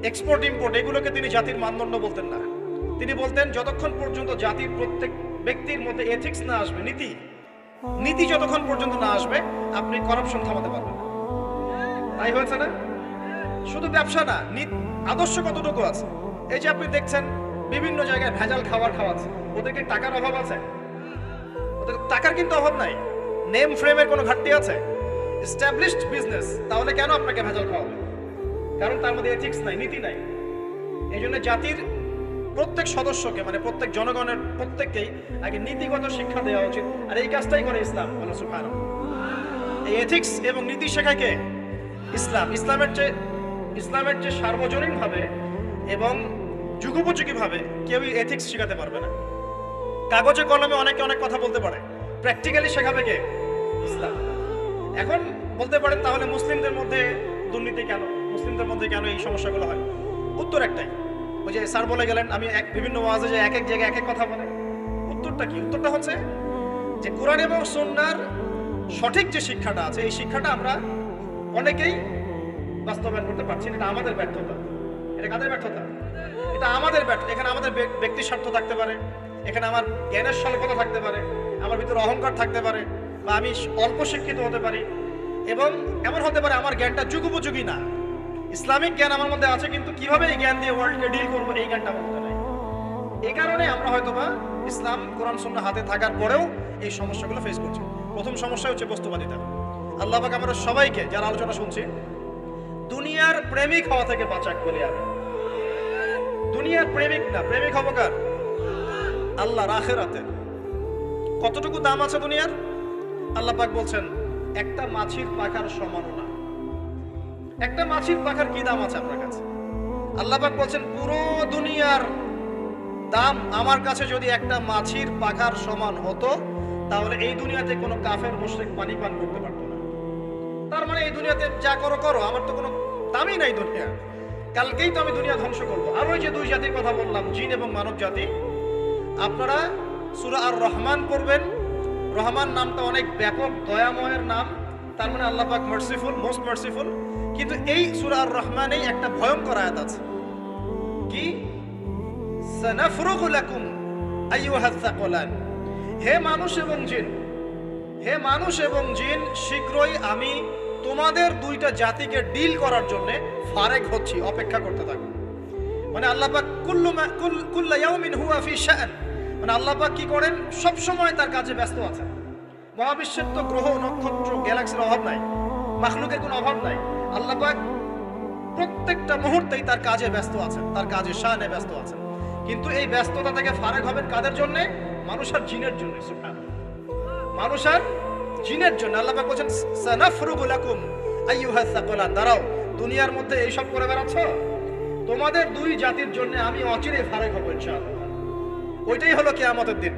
এক্সপোর্ট ইম্পোর্ট, এগুলোকে তিনি জাতির মানদণ্ড বলতেন না। তিনি বলতেন যতক্ষণ পর্যন্ত জাতির প্রত্যেক ব্যক্তির মধ্যে এথিক্স না আসবে, নীতি যতক্ষণ পর্যন্ত না আসবে, আপনি করাপশন থামাতে পারবেন না। তাই হয়েছে না? শুধু ব্যবসা না, আদর্শ কতটুকু আছে। এই যে আপনি দেখছেন বিভিন্ন জায়গায় ভেজাল খাবার খাওয়াচ্ছে, ওদেরকে টাকার অভাব আছে? ওদের টাকার কিন্তু অভাব নাই। নেম ফ্রেমের কোনো ঘাটতি আছে? এস্টাবলিশড বিজনেস, তাহলে কেন আপনাকে ভেজাল খাওয়াবে? কারণ তার মধ্যে এথিক্স নাই, নীতি নাই। এই জন্য জাতির প্রত্যেক সদস্যকে, মানে প্রত্যেক জনগণের প্রত্যেককেই আগে নীতিগত শিক্ষা দেওয়া উচিত। আর এই কাজটাই করে ইসলাম। সুবহানাল্লাহ। এই এথিক্স এবং নীতি শেখায় কে? ইসলাম। ইসলামের যে সার্বজনীনভাবে এবং যুগোপযোগীভাবে কেউই এথিক্স শেখাতে পারবে না। কাগজে কলমে অনেকে অনেক কথা বলতে পারে, প্র্যাকটিক্যালি শেখাবে কে? ইসলাম। এখন বলতে পারেন তাহলে মুসলিমদের মধ্যে দুর্নীতি কেন, মুসলিমদের মধ্যে কেন এই সমস্যাগুলো হয়? উত্তর একটাই, ওই যে স্যার বলে গেলেন আমি বিভিন্ন ওয়াজে যে এক এক জায়গায় এক এক কথা বলে। উত্তরটা কি? উত্তরটা হচ্ছে যে কোরআন এবং সুন্নাহর সঠিক যে শিক্ষাটা আছে, এই শিক্ষাটা আমরা অনেকেই বাস্তবায়ন করতে পারছি না। এটা আমাদের ব্যর্থতা। এটা কাদের ব্যর্থতা? এটা আমাদের ব্যর্থতা। এখানে আমাদের ব্যক্তি স্বার্থ থাকতে পারে, এখানে আমার জ্ঞানের স্বল্পতা থাকতে পারে, আমার ভিতরে অহংকার থাকতে পারে, বা আমি অল্প শিক্ষিত হতে পারি, এবং এমন হতে পারে আমার জ্ঞানটা যুগোপযোগী না। ইসলামিক জ্ঞান আমার মধ্যে আছে, কিন্তু কিভাবে এই জ্ঞান দিয়ে ওয়ার্ল্ডকে ডিল করবো এই জ্ঞানটা আমার মধ্যে নেই। এই কারণে আমরা হয়তোবা ইসলাম কোরআন সুন্নাহ হাতে থাকার পরেও এই সমস্যাগুলো ফেস করছি। প্রথম সমস্যা হচ্ছে বস্তুবাদিতা। আল্লাহ পাক আমরা সবাইকে যারা আলোচনা শুনছি দুনিয়ার প্রেমিক হওয়া থেকে বাঁচাক বলি আমি। দুনিয়ার প্রেমিক না, প্রেমিক হবো কার? আল্লাহর, আখিরাতের। কতটুকু দাম আছে দুনিয়ার? আল্লাহ পাক বলছেন একটা মাছির পাখার সমানও না। একটা মাছির পাখার কি দাম আছে আপনার কাছে? আল্লাহ পাক বলছেন পুরো দুনিয়ার দাম আমার কাছে যদি একটা মাছির পাখার সমান হতো, তাহলে এই দুনিয়াতে কোনো কাফের মুশরিক পানি পান করতে পারতো না। তার মানে এই দুনিয়াতে যা করো করো, আমার তো কোনো দামই নাই দুনিয়া। কালকেই তো আমি দুনিয়া ধ্বংস করবো। আর ওই যে দুই জাতির কথা বললাম, জিন এবং মানব জাতি, আপনারা সূরা আর রহমান পড়বেন। রহমান নামটা অনেক ব্যাপক, দয়াময়ের নাম, তার মানে আল্লাহ পাক মার্সিফুল, মোস্ট মার্সিফুল। কিন্তু এই সূরা আর রহমানেই একটা ভয়ঙ্কর আয়াত আছে, কি? সানাফরুগু লাকুম আইয়ুহাস সাকলান। হে মানুষ এবং জিন, হে মানুষ এবং জিন, শীঘ্রই আমি তোমাদের দুইটা জাতিকে ডিল করার জন্য ফারেক হচ্ছি, অপেক্ষা করতে থাকো। মানে আল্লাহ পাক কুল্লু ইয়াউমিন হুয়া ফি শাআন, মানে আল্লাহ পাক কি করেন? সব সময় তার কাজে ব্যস্ত আছেন। মহাবিশ্বের তো গ্রহ নক্ষত্র গ্যালাক্সির অভাব নাই, মাখলুকের কোনো অভাব নাই। আল্লাহ পাক প্রত্যেকটা মুহূর্তেই তার কাজে ব্যস্ত আছেন, তার কাজে শানে ব্যস্ত আছেন। কিন্তু এই ব্যস্ততা থেকে ফারেক হবেন কাদের জন্য? মানুষ আর জিনের জন্য। সুবহানাল্লাহ, মানুষ আর জিনের জন্য। আল্লাহ পাক বলেন সানাফরুগু লাকুম আইয়ুহাস সাকলান। দাঁড়াও, দুনিয়ার মধ্যে এইসব করে বেড়াচ্ছ, তোমাদের দুই জাতির জন্য আমি অচিরে ফারেক হব ইনশাআল্লাহ। ওইটাই হলো কিয়ামতের দিন।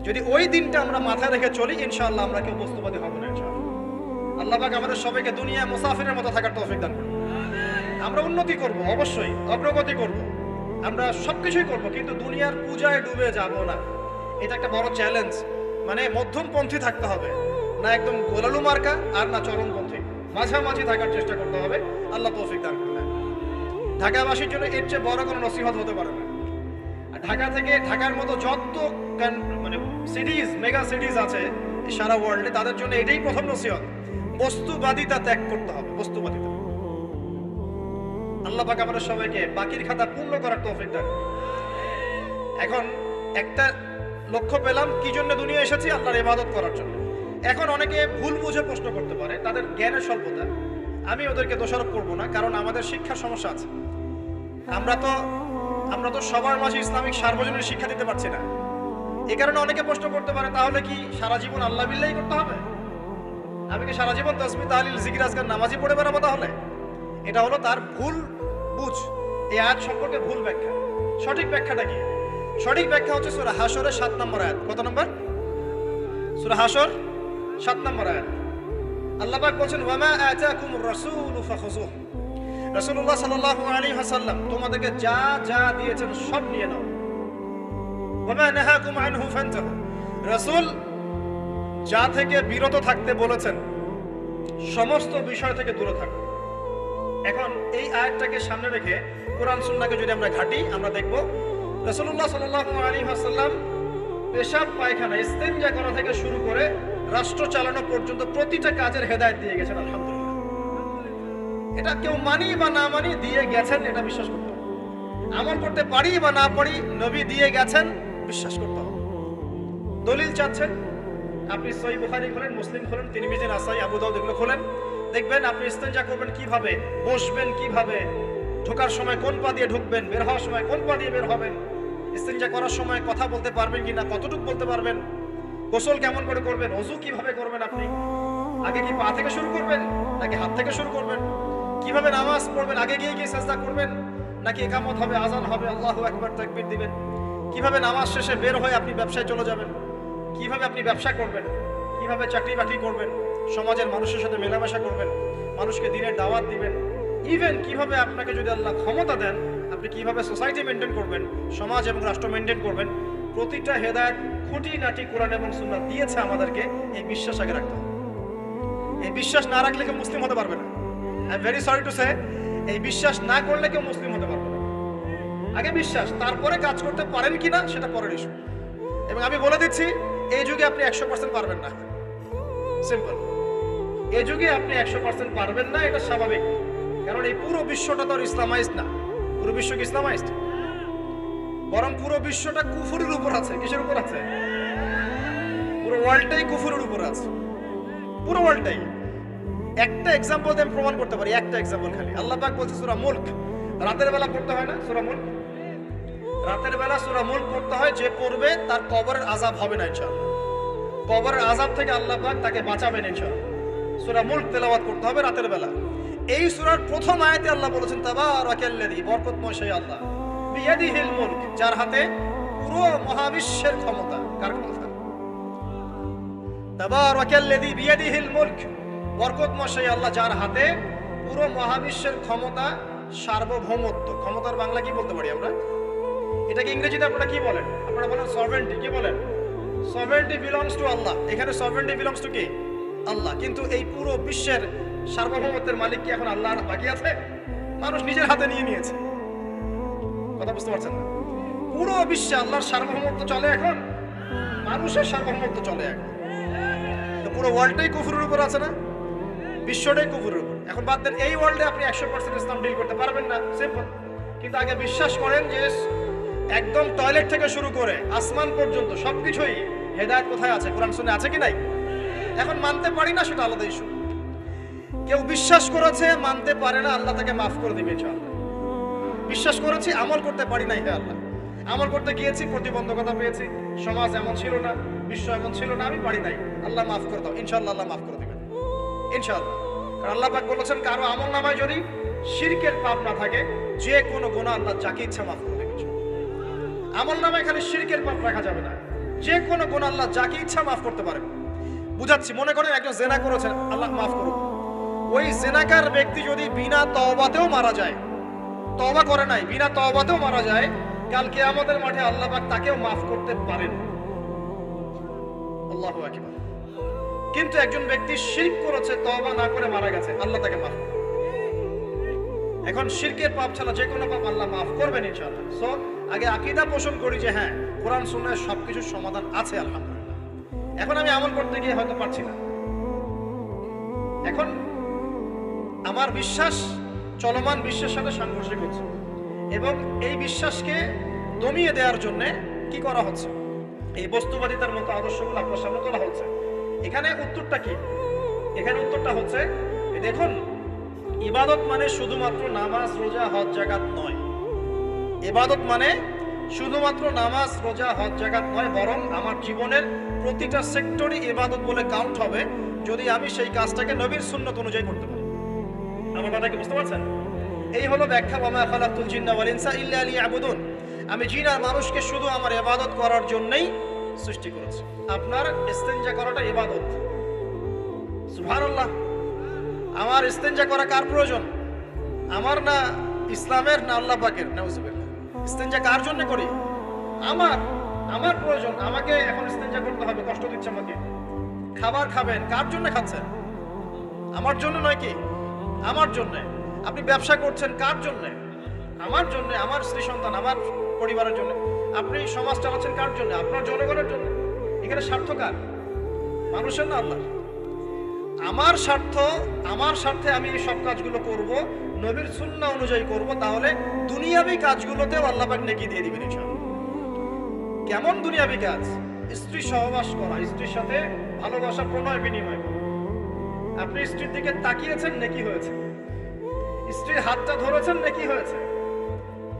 যদি ওই দিনটা আমরা মাথায় রেখে চলি, ইনশাআল্লাহ আমরা কেউ বস্তুবাদী হব না ইনশাআল্লাহ। আল্লাহ পাক আমাদের সবাইকে দুনিয়া মুসাফিরের মতো থাকার তৌফিক দান করুন। আমরা উন্নতি করব, অবশ্যই অগ্রগতি করব, আমরা সবকিছুই করব, কিন্তু দুনিয়ার পূজায় ডুবে যাব না। এটা একটা বড় চ্যালেঞ্জ। মানে মধ্যমপন্থী থাকতে হবে, না একদম গোলালু মার্কা আর না চরমপন্থী, মাঝামাঝি থাকার চেষ্টা করতে হবে। আল্লাহ তৌফিক দান করুন। ঢাকাবাসীর জন্য এর চেয়ে বড় কোনো নসিহত হতে পারে না। আর ঢাকা থেকে, ঢাকার মতো যত মানে সিটিজ, মেগা সিটিজ আছে সারা ওয়ার্ল্ডে, তাদের জন্য এটাই প্রথম নসিহত, বস্তুবাদিতা ত্যাগ করতে হবে। বস্তুবাদিতা। আল্লাহ পাক আমাদের সবাইকে বাকির খাতা পূর্ণ করার তৌফিক দান করুন। এখন একটা লক্ষ্য পেলাম, কি জন্য দুনিয়া এসেছি? আল্লাহর ইবাদত করার জন্য। এখন অনেকে ভুল বুঝে প্রশ্ন করতে পারে, তাদের জ্ঞানের স্বল্পতা। আমি ওদেরকে দোষারোপ করব না, কারণ আমাদের শিক্ষার সমস্যা আছে। আমরা তো সবার মাঝে ইসলামিক সার্বজনীন শিক্ষা দিতে পারছি না। এই কারণে অনেকে প্রশ্ন করতে পারে, তাহলে কি সারা জীবন আল্লাহ বিল্লাহি করতে হবে? আমি কি সারা জীবন তাসবিহ, তাহলিল, জিকির, আজকার, নামাজি পড়ে বেড়াবো? তাহলে এটা হলো তার ভুল বুঝ। এই আয়াত সম্পর্কে ভুল ব্যাখ্যা। সঠিক ব্যাখ্যাটা কি? সঠিক ব্যাখ্যা হচ্ছে সূরা হাশরের 7 নম্বর আয়াত। কত নম্বর? সূরা হাশর 7 নম্বর আয়াত। আল্লাহ পাক বলেন, ওয়ামা আতাকুমুর রাসূলু ফাখুযুহু। রাসূলুল্লাহ সাল্লাল্লাহু আলাইহি ওয়াসাল্লাম তোমাদেরকে যা যা দিয়েছেন সব নিয়ে নাও। ওয়ামা নাহাকুম আনহু ফান্তাহু। রাসূল যা থেকে বিরত থাকতে বলেছেন সমস্ত বিষয় থেকে দূরে থাকো। এখন এই আয়াতটাকে সামনে রেখে কোরআন সুন্নাহকে যদি আমরা ঘাঁটি, আমরা দেখব রাসূলুল্লাহ সাল্লাল্লাহু আলাইহি ওয়াসাল্লাম পেশাব, পায়খানা, ইস্তেঞ্জা করা থেকে শুরু করে রাষ্ট্র চালানো পর্যন্ত প্রতিটা কাজের হেদায়েত দিয়ে গেছেন। আলহামদুলিল্লাহ। এটা কেউ মানি বা না মানি, দিয়ে গেছেন, এটা বিশ্বাস করতে হবে। আমল করতে পারি বা না পারি, নবী দিয়ে গেছেন, বিশ্বাস করতে হবে। দলিল চাচ্ছেন, আপনি সহিহ বুখারী খোলেন, মুসলিম খোলেন, তিরমিজি, নাসাই, আবু দাউদ এগুলো খোলেন, দেখবেন আপনি ইস্তেঞ্জা করবেন কিভাবে, বসবেন কিভাবে, ঢোকার সময় কোন পা দিয়ে ঢুকবেন, বের হওয়ার সময় কোন পা দিয়ে বের হবেন, ইস্তেঞ্জা করার সময় কথা বলতে পারবেন কিনা, কতটুকু বলতে পারবেন, গোসল কেমন করে করবেন, ওযু কিভাবে করবেন, আপনি আগে কি পা থেকে শুরু করবেন নাকি হাত থেকে শুরু করবেন, কিভাবে নামাজ পড়বেন, আগে গিয়ে কি সাজদা করবেন নাকি একামত হবে, আজান হবে, আল্লাহু আকবার তাকবীর দিবেন? কিভাবে নামাজ শেষে বের হয়ে আপনি ব্যবসায় চলে যাবেন? কিভাবে আপনি ব্যবসা করবেন? কিভাবে চাকরি বাকরি করবেন? সমাজের মানুষের সাথে মেলামেশা করবেন? মানুষকে দিনের দাওয়াত দিবেন? ইভেন কিভাবে আপনাকে যদি আল্লাহ ক্ষমতা দেন, আপনি কিভাবে সোসাইটি মেনটেন করবেন, সমাজ এবং রাষ্ট্র মেনটেন করবেন, প্রতিটা হেদায়েত খুঁটিনাটি কোরআন এবং সুন্নাহ দিয়েছে আমাদেরকে। এই বিশ্বাস আগে রাখতে হবে। এই বিশ্বাস না রাখলে কেউ মুসলিম হতে পারবে না। I am very sorry to say, এই বিশ্বাস না করলে কেউ মুসলিম হতে পারবে না। আগে বিশ্বাস, তারপরে কাজ করতে পারেন কিনা সেটা পরের ইস্যু। এবং আমি বলে দিচ্ছি, এই যুগে আপনি 100% পারবেন না। সিম্পল, এই যুগে আপনি 100% পারবেন না, এটা স্বাভাবিক। কারণ এই পুরো বিশ্বটা তো আর ইসলামাইজড না। পুরো বিশ্ব কি ইসলামাইজড? বরং পুরো বিশ্বটা কুফরের উপর আছে। কিসের উপর আছে? পুরো ওয়ার্ল্ডটাই কুফরের উপর আছে, পুরো ওয়ার্ল্ডটাই। একটা এক্সাম্পল দিয়ে আমি প্রমাণ করতে পারি, একটা এক্সাম্পল খালি। আল্লাহ পাক বলছে সূরা মুলক, রাতের বেলা পড়তে হয় না সূরা মুলক? রাতের বেলা সূরা মুলক পড়তে হয়, যে পড়বে তার কবরের আযাব হবে না ইনশাআল্লাহ। কবরের আযাব থেকে আল্লাহ পাক তাকে বাঁচাবেন ইনশাআল্লাহ। সূরা মুলক তেলাওয়াত করতে হবে রাতের বেলা। এই সূরার প্রথম আয়াতে আল্লাহ বলেছেন তাবারাকাল্লাযী, বরকতময় সেই আল্লাহ, বিয়াদিহিল মুলক, যার হাতে পুরো মহাবিশ্বের ক্ষমতা। কার ক্ষমতা? তাবারাকাল্লাযী বিয়াদিহিল মুলক, বরকতময় সেই আল্লাহ যার হাতে পুরো মহাবিশ্বের ক্ষমতা, সার্বভৌমত্ব। ক্ষমতার বাংলা কি বলতে পারি আমরা? এটাকে ইংরেজিতে আপনারা কি বলেন? আপনারা বলেন সভরেন্টি। কি বলেন? সভরেন্টি বিলংস টু আল্লাহ। এখানে সভরেন্টি বিলংস টু কে? আল্লাহ। কিন্তু এই পুরো বিশ্বের সার্বভৌমত্বের মালিক কি এখন আল্লাহ বাকি আছে? মানুষ নিজের হাতে নিয়ে নিয়েছে। কথা বুঝতে পারছেন না? পুরো বিশ্বে আল্লাহর সার্বভৌমত্ব চলে এখন, মানুষের সার্বভৌমত্ব চলে এখন। তো পুরো ওয়ার্ল্ডটাই কুফরের উপর আছে না? বিশ্বটাই কুফরের উপর। এখন বাদ দেন, এই ওয়ার্ল্ডে আপনি 100% ইসলাম ডিল করতে পারবেন না, সিম্পল। কিন্তু আগে বিশ্বাস করেন যে একদম টয়লেট থেকে শুরু করে আসমান পর্যন্ত সবকিছুই হেদায়েত কোথায় আছে? কোরআন সুন্নাহ আছে কি নাই? এখন মানতে পারি না, সেটা আলাদা ইস্যু। কেউ বিশ্বাস করেছে, মানতে পারে না, আল্লাহ তাকে মাফ করে দিবে ইনশাআল্লাহ। বিশ্বাস করেছি, আমল করতে পারি না, হে আল্লাহ, আমল করতে গিয়েছি, প্রতিবন্ধকতা পেয়েছি, সমাজ এমন ছিল না, বিশ্ব এমন ছিল না, আমি পারি নাই, আল্লাহ মাফ করে দাও। ইনশাআল্লাহ আল্লাহ মাফ করে দিবেন ইনশাআল্লাহ। কারণ আল্লাহ পাক বলেছেন, কারো আমল নামায় যদি শিরকের পাপ না থাকে, যে কোনো গুনাহ আল্লাহ যাকে ইচ্ছা মাফ করে দিবেন। আমল নামায় খালি শিরকের পাপ রাখা যাবে না, যে কোনো গুনাহ আল্লাহ যাকে ইচ্ছা মাফ করতে পারেন। বুঝাচ্ছি, মনে করেন একজন জেনা করেছেন, আল্লাহ মাফ করুন। ওই জেনাকার ব্যক্তি যদি বিনা তওবাতেও মারা যায়, তওবা করে নাই, বিনা তওবাতেও মারা যায়, কাল কিয়ামতের মাঠে আল্লাহ পাক তাকেও মাফ করতে পারেন। আল্লাহু আকবার। কিন্তু একজন ব্যক্তি শিরক করেছে, তওবা না করে মারা গেছে, আল্লাহ তাকে মাফ করবেন। এখন শিরকের পাপ ছাড়া যে কোনো পাপ আল্লাহ মাফ করবেন ইনশাআল্লাহ। সো আগে আকীদা পোষণ করি যে হ্যাঁ, কোরআন সুন্নাহয় সবকিছুর সমাধান আছে আলহামদুলিল্লাহ। এখন আমি আমল করতে গিয়ে হয়তো পারছি না, এখন আমার বিশ্বাস চলমান বিশ্বের সাথে সাংঘর্ষিক হচ্ছে, এবং এই বিশ্বাসকে দমিয়ে দেওয়ার জন্য কি করা হচ্ছে? এই বস্তুবাদিতার মতো আদর্শগুলো আপনার সামনে তোলা হচ্ছে। এখানে উত্তরটা কি? এখানে উত্তরটা হচ্ছে, দেখুন, ইবাদত মানে শুধুমাত্র নামাজ, রোজা, হজ, যাকাত নয়। ইবাদত মানে শুধুমাত্র নামাজ, রোজা, হজ, যাকাত নয়, বরং আমার জীবনের প্রতিটা সেক্টরই ইবাদত বলে কাউন্ট হবে যদি আমি সেই কাজটাকে নবীর সুন্নাত অনুযায়ী করতে পারি। আমার কথা কি বুঝতে পারছেন? এই হলো ব্যাখ্যা, ওয়ামা খালাকতুল জিন্না ওয়াল ইনসা ইল্লা লিয়াবুদুন। আমি জিন আর মানুষকে শুধু আমার ইবাদত করার জন্যই সৃষ্টি করেছি। আপনার ইস্তেনজা করাটা ইবাদত। সুবহানাল্লাহ। আমার ইস্তেনজা করা কার প্রয়োজন? আমার না ইসলামের, না আল্লাহ পাকের? নাউজুবিল্লাহ। ইস্তেনজা কার জন্য করি? আমার প্রয়োজন। আমাকে এখন ইস্তেনজা করতে হবে, কষ্ট দিচ্ছে আমাকে। খাবার খাবেন, কার জন্য খাচ্ছেন? আমার জন্য নয় কি? আমার জন্য। আপনি ব্যবসা করছেন, কার জন্য? আমার জন্য, আমার স্ত্রী সন্তান, আমার পরিবারের জন্য। আপনি সমাজ চালাচ্ছেন কার জন্য? আপনার জনগণের জন্য। এখানে স্বার্থ কার? মানুষের না আল্লাহর? আমার স্বার্থ, আমার স্বার্থে আমি এই সব কাজগুলো করব, নবীর সুন্নাহ অনুযায়ী করব, তাহলে দুনিয়াবি কাজগুলোতেও আল্লাহ পাক নেকি দিয়ে দিবেন ইনশাআল্লাহ। কেমন দুনিয়াবি কাজ? স্ত্রী সহবাস করা, স্ত্রীর সাথে ভালোবাসা, প্রণয় বিনিময় করা। আপনি স্ত্রীর দিকে তাকিয়েছেন, নেকি হয়েছে। স্ত্রীর হাতটা ধরেছেন, নেকি হয়েছে।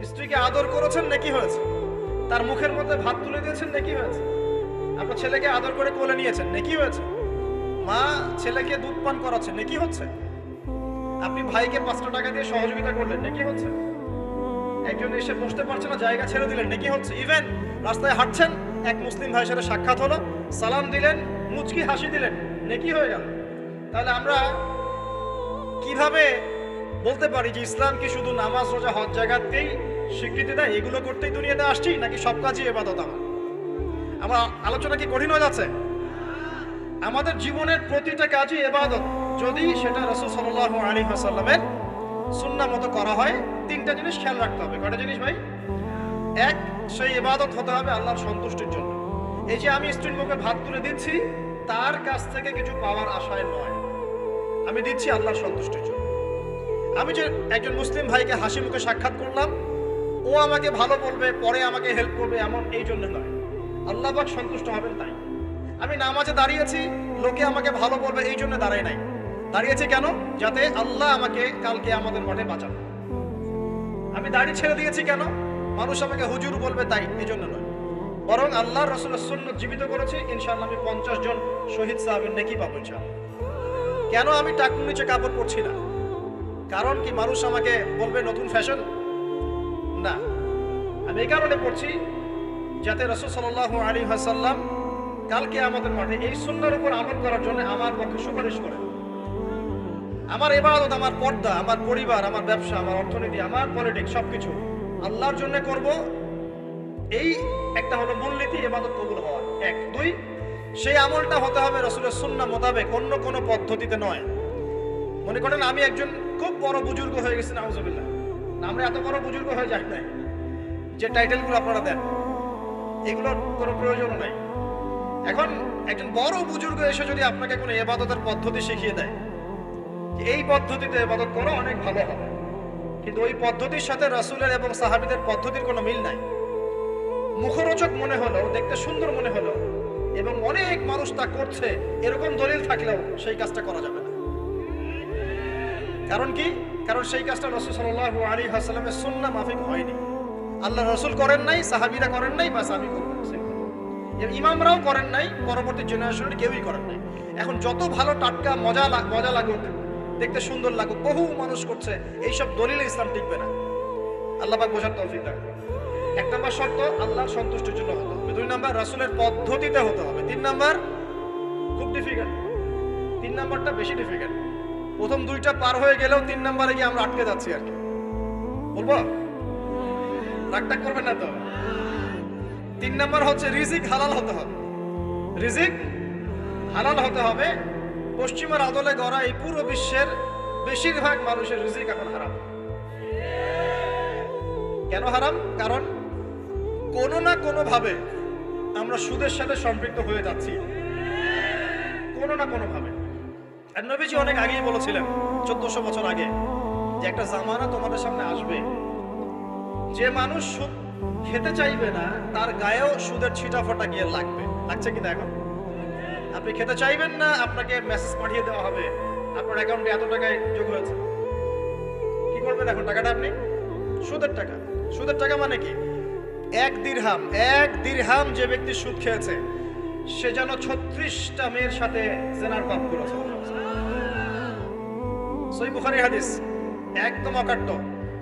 স্ত্রীকে আদর করেছেন, নেকি হয়েছে। তার মুখের মধ্যে ভাত তুলে দিয়েছেন, নেকি হয়েছে। আপনার ছেলেকে আদর করে কোলে নিয়েছেন, নেকি হয়েছে। মা ছেলেকে দুধ পান করাচ্ছে, নেকি হচ্ছে। আপনি ভাইকে 5টা টাকা দিয়ে সহযোগিতা করলেন, নেকি হচ্ছে। একজন এসে বসতে পারছে না, জায়গা ছেড়ে দিলেন, নেকি হচ্ছে। ইভেন রাস্তায় হাঁটছেন, এক মুসলিম ভাইয়ের সাথে সাক্ষাৎ হলো, সালাম দিলেন, মুচকি হাসি দিলেন, নেকি হয়ে গেল। তাহলে আমরা কিভাবে বলতে পারি যে ইসলাম কি শুধু নামাজ রোজা হজ জায়গাতেই স্বীকৃতি দেয়, এগুলো করতেই দুনিয়াতে আসছি, নাকি সব কাজই ইবাদত? আমার আলোচনা কি কঠিন হয়ে যাচ্ছে? আমাদের জীবনের প্রতিটা কাজই ইবাদত, যদি সেটা রাসূল সাল্লাল্লাহু আলাইহি ওয়াসাল্লামের সুন্নাহ মতো করা হয়। তিনটা জিনিস খেয়াল রাখতে হবে। কয়টা জিনিস ভাই? এক, সেই ইবাদত হতে হবে আল্লাহর সন্তুষ্টির জন্য। এই যে আমি স্ত্রীর মুখে ভাত তুলে দিচ্ছি, তার কাছ থেকে কিছু পাওয়ার আশায় নয়, আমি দিচ্ছি আল্লাহর সন্তুষ্টির জন্য। আমি যে একজন মুসলিম ভাইকে হাসি মুখে সাক্ষাৎ করলাম, ও আমাকে ভালো বলবে, পরে আমাকে হেল্প করবে, এমন এই জন্য নয়, আল্লাহ পাক সন্তুষ্ট হবেন তাই। আমি নামাজে দাঁড়িয়েছি, লোকে আমাকে ভালো বলবে এই জন্য দাঁড়াই নাই, দাঁড়িয়েছি কেন? যাতে আল্লাহ আমাকে কালকে আমাদের মাঠে বাঁচান। আমি দাড়ি ছেড়ে দিয়েছি কেন? মানুষ আমাকে হুজুর বলবে তাই, এই জন্য নয়, বরং আল্লাহর রাসূলের সুন্নাত জীবিত করেছি, ইনশাআল্লাহ আমি 50 জন শহীদ সাহাবীর নেকি পাবো ইনশাআল্লাহ। কেন আমি টাকুর নিচে কাপড় পরছি না? কারণ কি মানুষ আমাকে বলবে নতুন ফ্যাশন? না, আমি এই কারণে পড়ছি যাতে রাসূল সাল্লাল্লাহু আলাইহি ওয়াসাল্লাম কালকে আমাদের মাঠে এই সুন্নাহর উপর আমল করার জন্য আমার পক্ষে সুপারিশ করে। আমার ইবাদত, আমার পর্দা, আমার পরিবার, আমার ব্যবসা, আমার অর্থনীতি, আমার পলিটিক্স সবকিছু আল্লাহর জন্য করব, এই একটা হলো মূলনীতি ইবাদত কবুল হওয়ার। এক। দুই, সেই আমলটা হতে হবে রাসূলের সুন্নাহ মোতাবেক, অন্য কোনো পদ্ধতিতে নয়। মনে করেন আমি একজন খুব বড় বুজুর্গ হয়ে গেছি, নাউজুবিল্লাহ, আমরা এত বড় বুজুর্গ হয়ে যাই নাই, যে টাইটেলগুলো আপনারা দেন এগুলোর কোনো প্রয়োজন নাই। এখন একজন বড় বুজুর্গ এসে যদি আপনাকে কোনো ইবাদতের পদ্ধতি শিখিয়ে দেয়, এই পদ্ধতিতে ইবাদত করা অনেক ভালো হবে, কিন্তু ওই পদ্ধতির সাথে রাসূলের এবং সাহাবীদের পদ্ধতির কোনো মিল নাই, মুখরোচক মনে হলো, দেখতে সুন্দর মনে হলো, এবং অনেক মানুষ তা করছে এরকম দলিল থাকলেও সেই কাজটা করা যাবে না। কারণ কি? কারণ সেই কাজটা রাসূল সাল্লাল্লাহু আলাইহি ওয়াসাল্লামের সুন্নাহ মাফিক হয়নি। আল্লাহ রাসূল করেন নাই, সাহাবীরা করেন নাই, বাস আমি করব। ইমামরাও করেন নাই, পরবর্তী জেনারেশনের কেউই করেন নাই। এখন যত ভালো টাটকা মজা লাগুক, দেখতে সুন্দর লাগুক, বহু মানুষ করছে, এইসব দলিলে ইসলাম টিকবে না। আল্লাহ পাক বোঝার তৌফিক দান। এক নম্বর শর্ত আল্লাহর সন্তুষ্টির জন্য হতে হবে। দুই নম্বর রাসূলের পদ্ধতিতে হতে হবে। তিন নম্বর খুব ডিফিকাল্ট, তিন নম্বরটা বেশি ডিফিকাল্ট। প্রথম দুইটা পার হয়ে গেলেও তিন নম্বরে গিয়ে আমরা আটকে যাচ্ছি আর কি। বলবো? রাগটাগ করবেন না তো? তিন নম্বর হচ্ছে রিজিক হালাল হতে হবে। রিজিক হালাল হতে হবে। পশ্চিমের আদলে গড়া এই পুরো বিশ্বের বেশিরভাগ মানুষের রিজিক এখন হারাম। কেন হারাম? কারণ কোনো না কোনো ভাবে আমরা সুদের সাথে সম্পৃক্ত হয়ে যাচ্ছি, কোনো না কোনো ভাবে। আর নবীজি অনেক আগেই বলেছিলেন, 1400 বছর আগে, যে একটা জামানা তোমাদের সামনে আসবে, যে মানুষ সুদ খেতে চাইবে না তার গায়েও সুদের ছিটাফোঁটা গিয়ে লাগবে। লাগছে কিনা? এখন আপনি খেতে চাইবেন না, আপনাকে মেসেজ পাঠিয়ে দেওয়া হবে আপনার অ্যাকাউন্টে এত টাকায় যোগ হয়েছে। কি করবেন এখন? টাকাটা আপনি সুদের টাকা। সুদের টাকা মানে কি? এক দিরহাম যে ব্যক্তি সুদ খেয়েছে সে যেন 36টা মেয়ের সাথে জিনার পাপ করেছে। সহিহ বুখারীর হাদিস, একদম অকাট্য,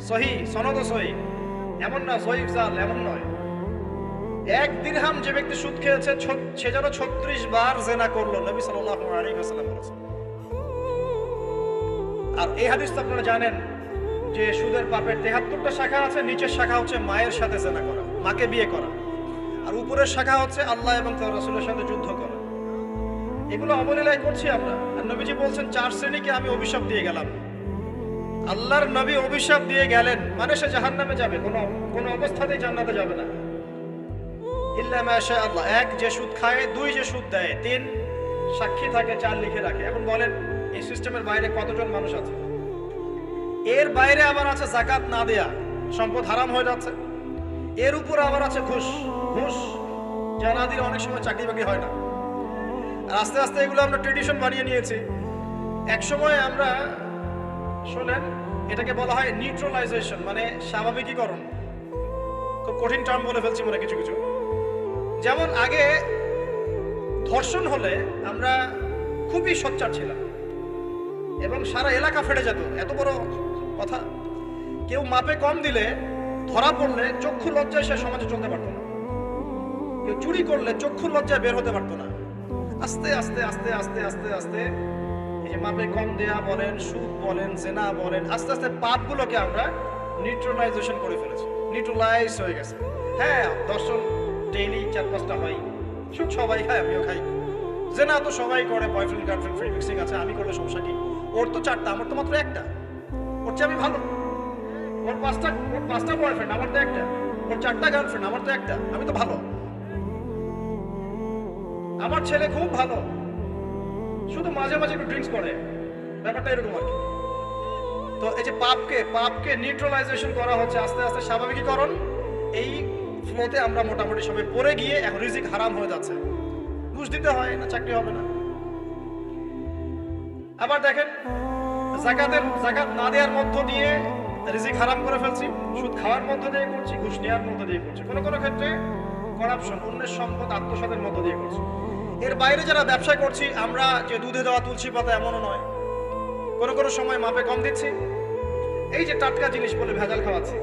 সহিহ, সনদ সহিহ, এমন না সহিহ জাল, এমন নয়। এক দিরহাম যে ব্যক্তি সুদ খেয়েছে সে যেন 36 বার জিনা করলো, নবী সাল্লাল্লাহু আলাইহি ওয়াসাল্লাম বলেছেন। আর এই হাদিস তো আপনারা জানেন যে সুদের পাপের 73টা শাখা আছে। নিচের শাখা হচ্ছে মায়ের সাথে জিনা করা, মাকে বিয়ে করা, আর উপরের শাখা হচ্ছে আল্লাহ এবং তার রাসূলের সাথে যুদ্ধ করা। এগুলো অবলীলায় করছি আমরা। আর নবীজি বলছেন 4 শ্রেণীকে আমি অভিশাপ দিয়ে গেলাম। আল্লাহর নবী অভিশাপ দিয়ে গেলেন মানে সে জাহান্নামে যাবে, কোনো অবস্থাতেই জান্নাতে যাবে না। ইল্লা মাশা আল্লাহ। 1, যে সুদ খায়। 2, যে সুদ দেয়। 3, সাক্ষী থাকে। 4, লিখে রাখে। এখন বলেন এই সিস্টেমের বাইরে কতজন মানুষ আছে? এর বাইরে আবার আছে যাকাত না দেয়া, সম্পদ হারাম হয়ে যাচ্ছে। এর উপর আবার আছে ঘুষ, যা না দিলে অনেক সময় চাকরি বাকরি হয় না। আর আস্তে আস্তে এগুলো আমরা ট্রেডিশন বানিয়ে নিয়েছি। এক সময় আমরা শোনেন এটাকে বলা হয় নিউট্রালাইজেশন, মানে স্বাভাবিকীকরণ। খুব কঠিন টার্ম বলে ফেলছি মনে কিছু কিছু। যেমন আগে ধর্ষণ হলে আমরা খুবই সোচ্চার ছিলাম এবং সারা এলাকা ফেটে যেত, এত বড় কথা। কেউ মাপে কম দিলে ধরা পড়লে চক্ষু লজ্জায় সে সমাজে চলতে পারতো না, কেউ চুরি করলে চক্ষু লজ্জায় বের হতে পারতো না। আস্তে আস্তে আস্তে আস্তে আস্তে আস্তে এই যে মাপে কম দেয়া বলেন, সুদ বলেন, জেনা বলেন, আস্তে আস্তে পাপগুলোকে আমরা নিউট্রালাইজেশন করে ফেলেছি, নিউট্রালাইজ হয়ে গেছে। হ্যাঁ, দর্শন ডেইলি 4-5টা হয়, সুদ সবাই খায়, আমিও খাই, জেনা তো সবাই করে, বয়ফ্রেন্ড গার্লফ্রেন্ড ফ্রি মিক্সিং আছে, আমি করলে সমস্যা কি? ওর তো 4টা, আমার তো মাত্র একটা, ওর চেয়ে আমি ভালো। ওর 5টা বয়ফ্রেন্ড, আমার তো একটা। ওর 4টা গার্লফ্রেন্ড, আমার তো একটা, আমি তো ভালো। আমার ছেলে খুব ভালো, শুধু মাঝে মাঝে একটু ড্রিঙ্কস করে, ব্যাপারটা এরকম আর কি। তো এই যে পাপকে নিউট্রালাইজেশন করা হচ্ছে আস্তে আস্তে, স্বাভাবিকীকরণ, এই ফ্লোতে আমরা মোটামুটি সবাই পড়ে গিয়ে এখন রিজিক হারাম হয়ে যাচ্ছে। ঘুষ দিতে হয় না, চাকরি হবে না। আবার দেখেন, জাকাত না দেওয়ার মধ্য দিয়ে রিজিক হারাম করে ফেলছি, সুদ খাওয়ার মধ্য দিয়ে করছি, ঘুষ নেওয়ার মধ্য দিয়ে করছি, কোনো কোনো ক্ষেত্রে করাপশন, অন্যের সম্পদ আত্মসাতের মধ্য দিয়ে করছি। এর বাইরে যারা ব্যবসা করছি, আমরা যে দুধে দেওয়া তুলসী পাতা এমনও নয়, কোনো কোনো সময় মাপে কম দিচ্ছি। এই যে টাটকা জিনিস বলে ভেজাল খাওয়াচ্ছি,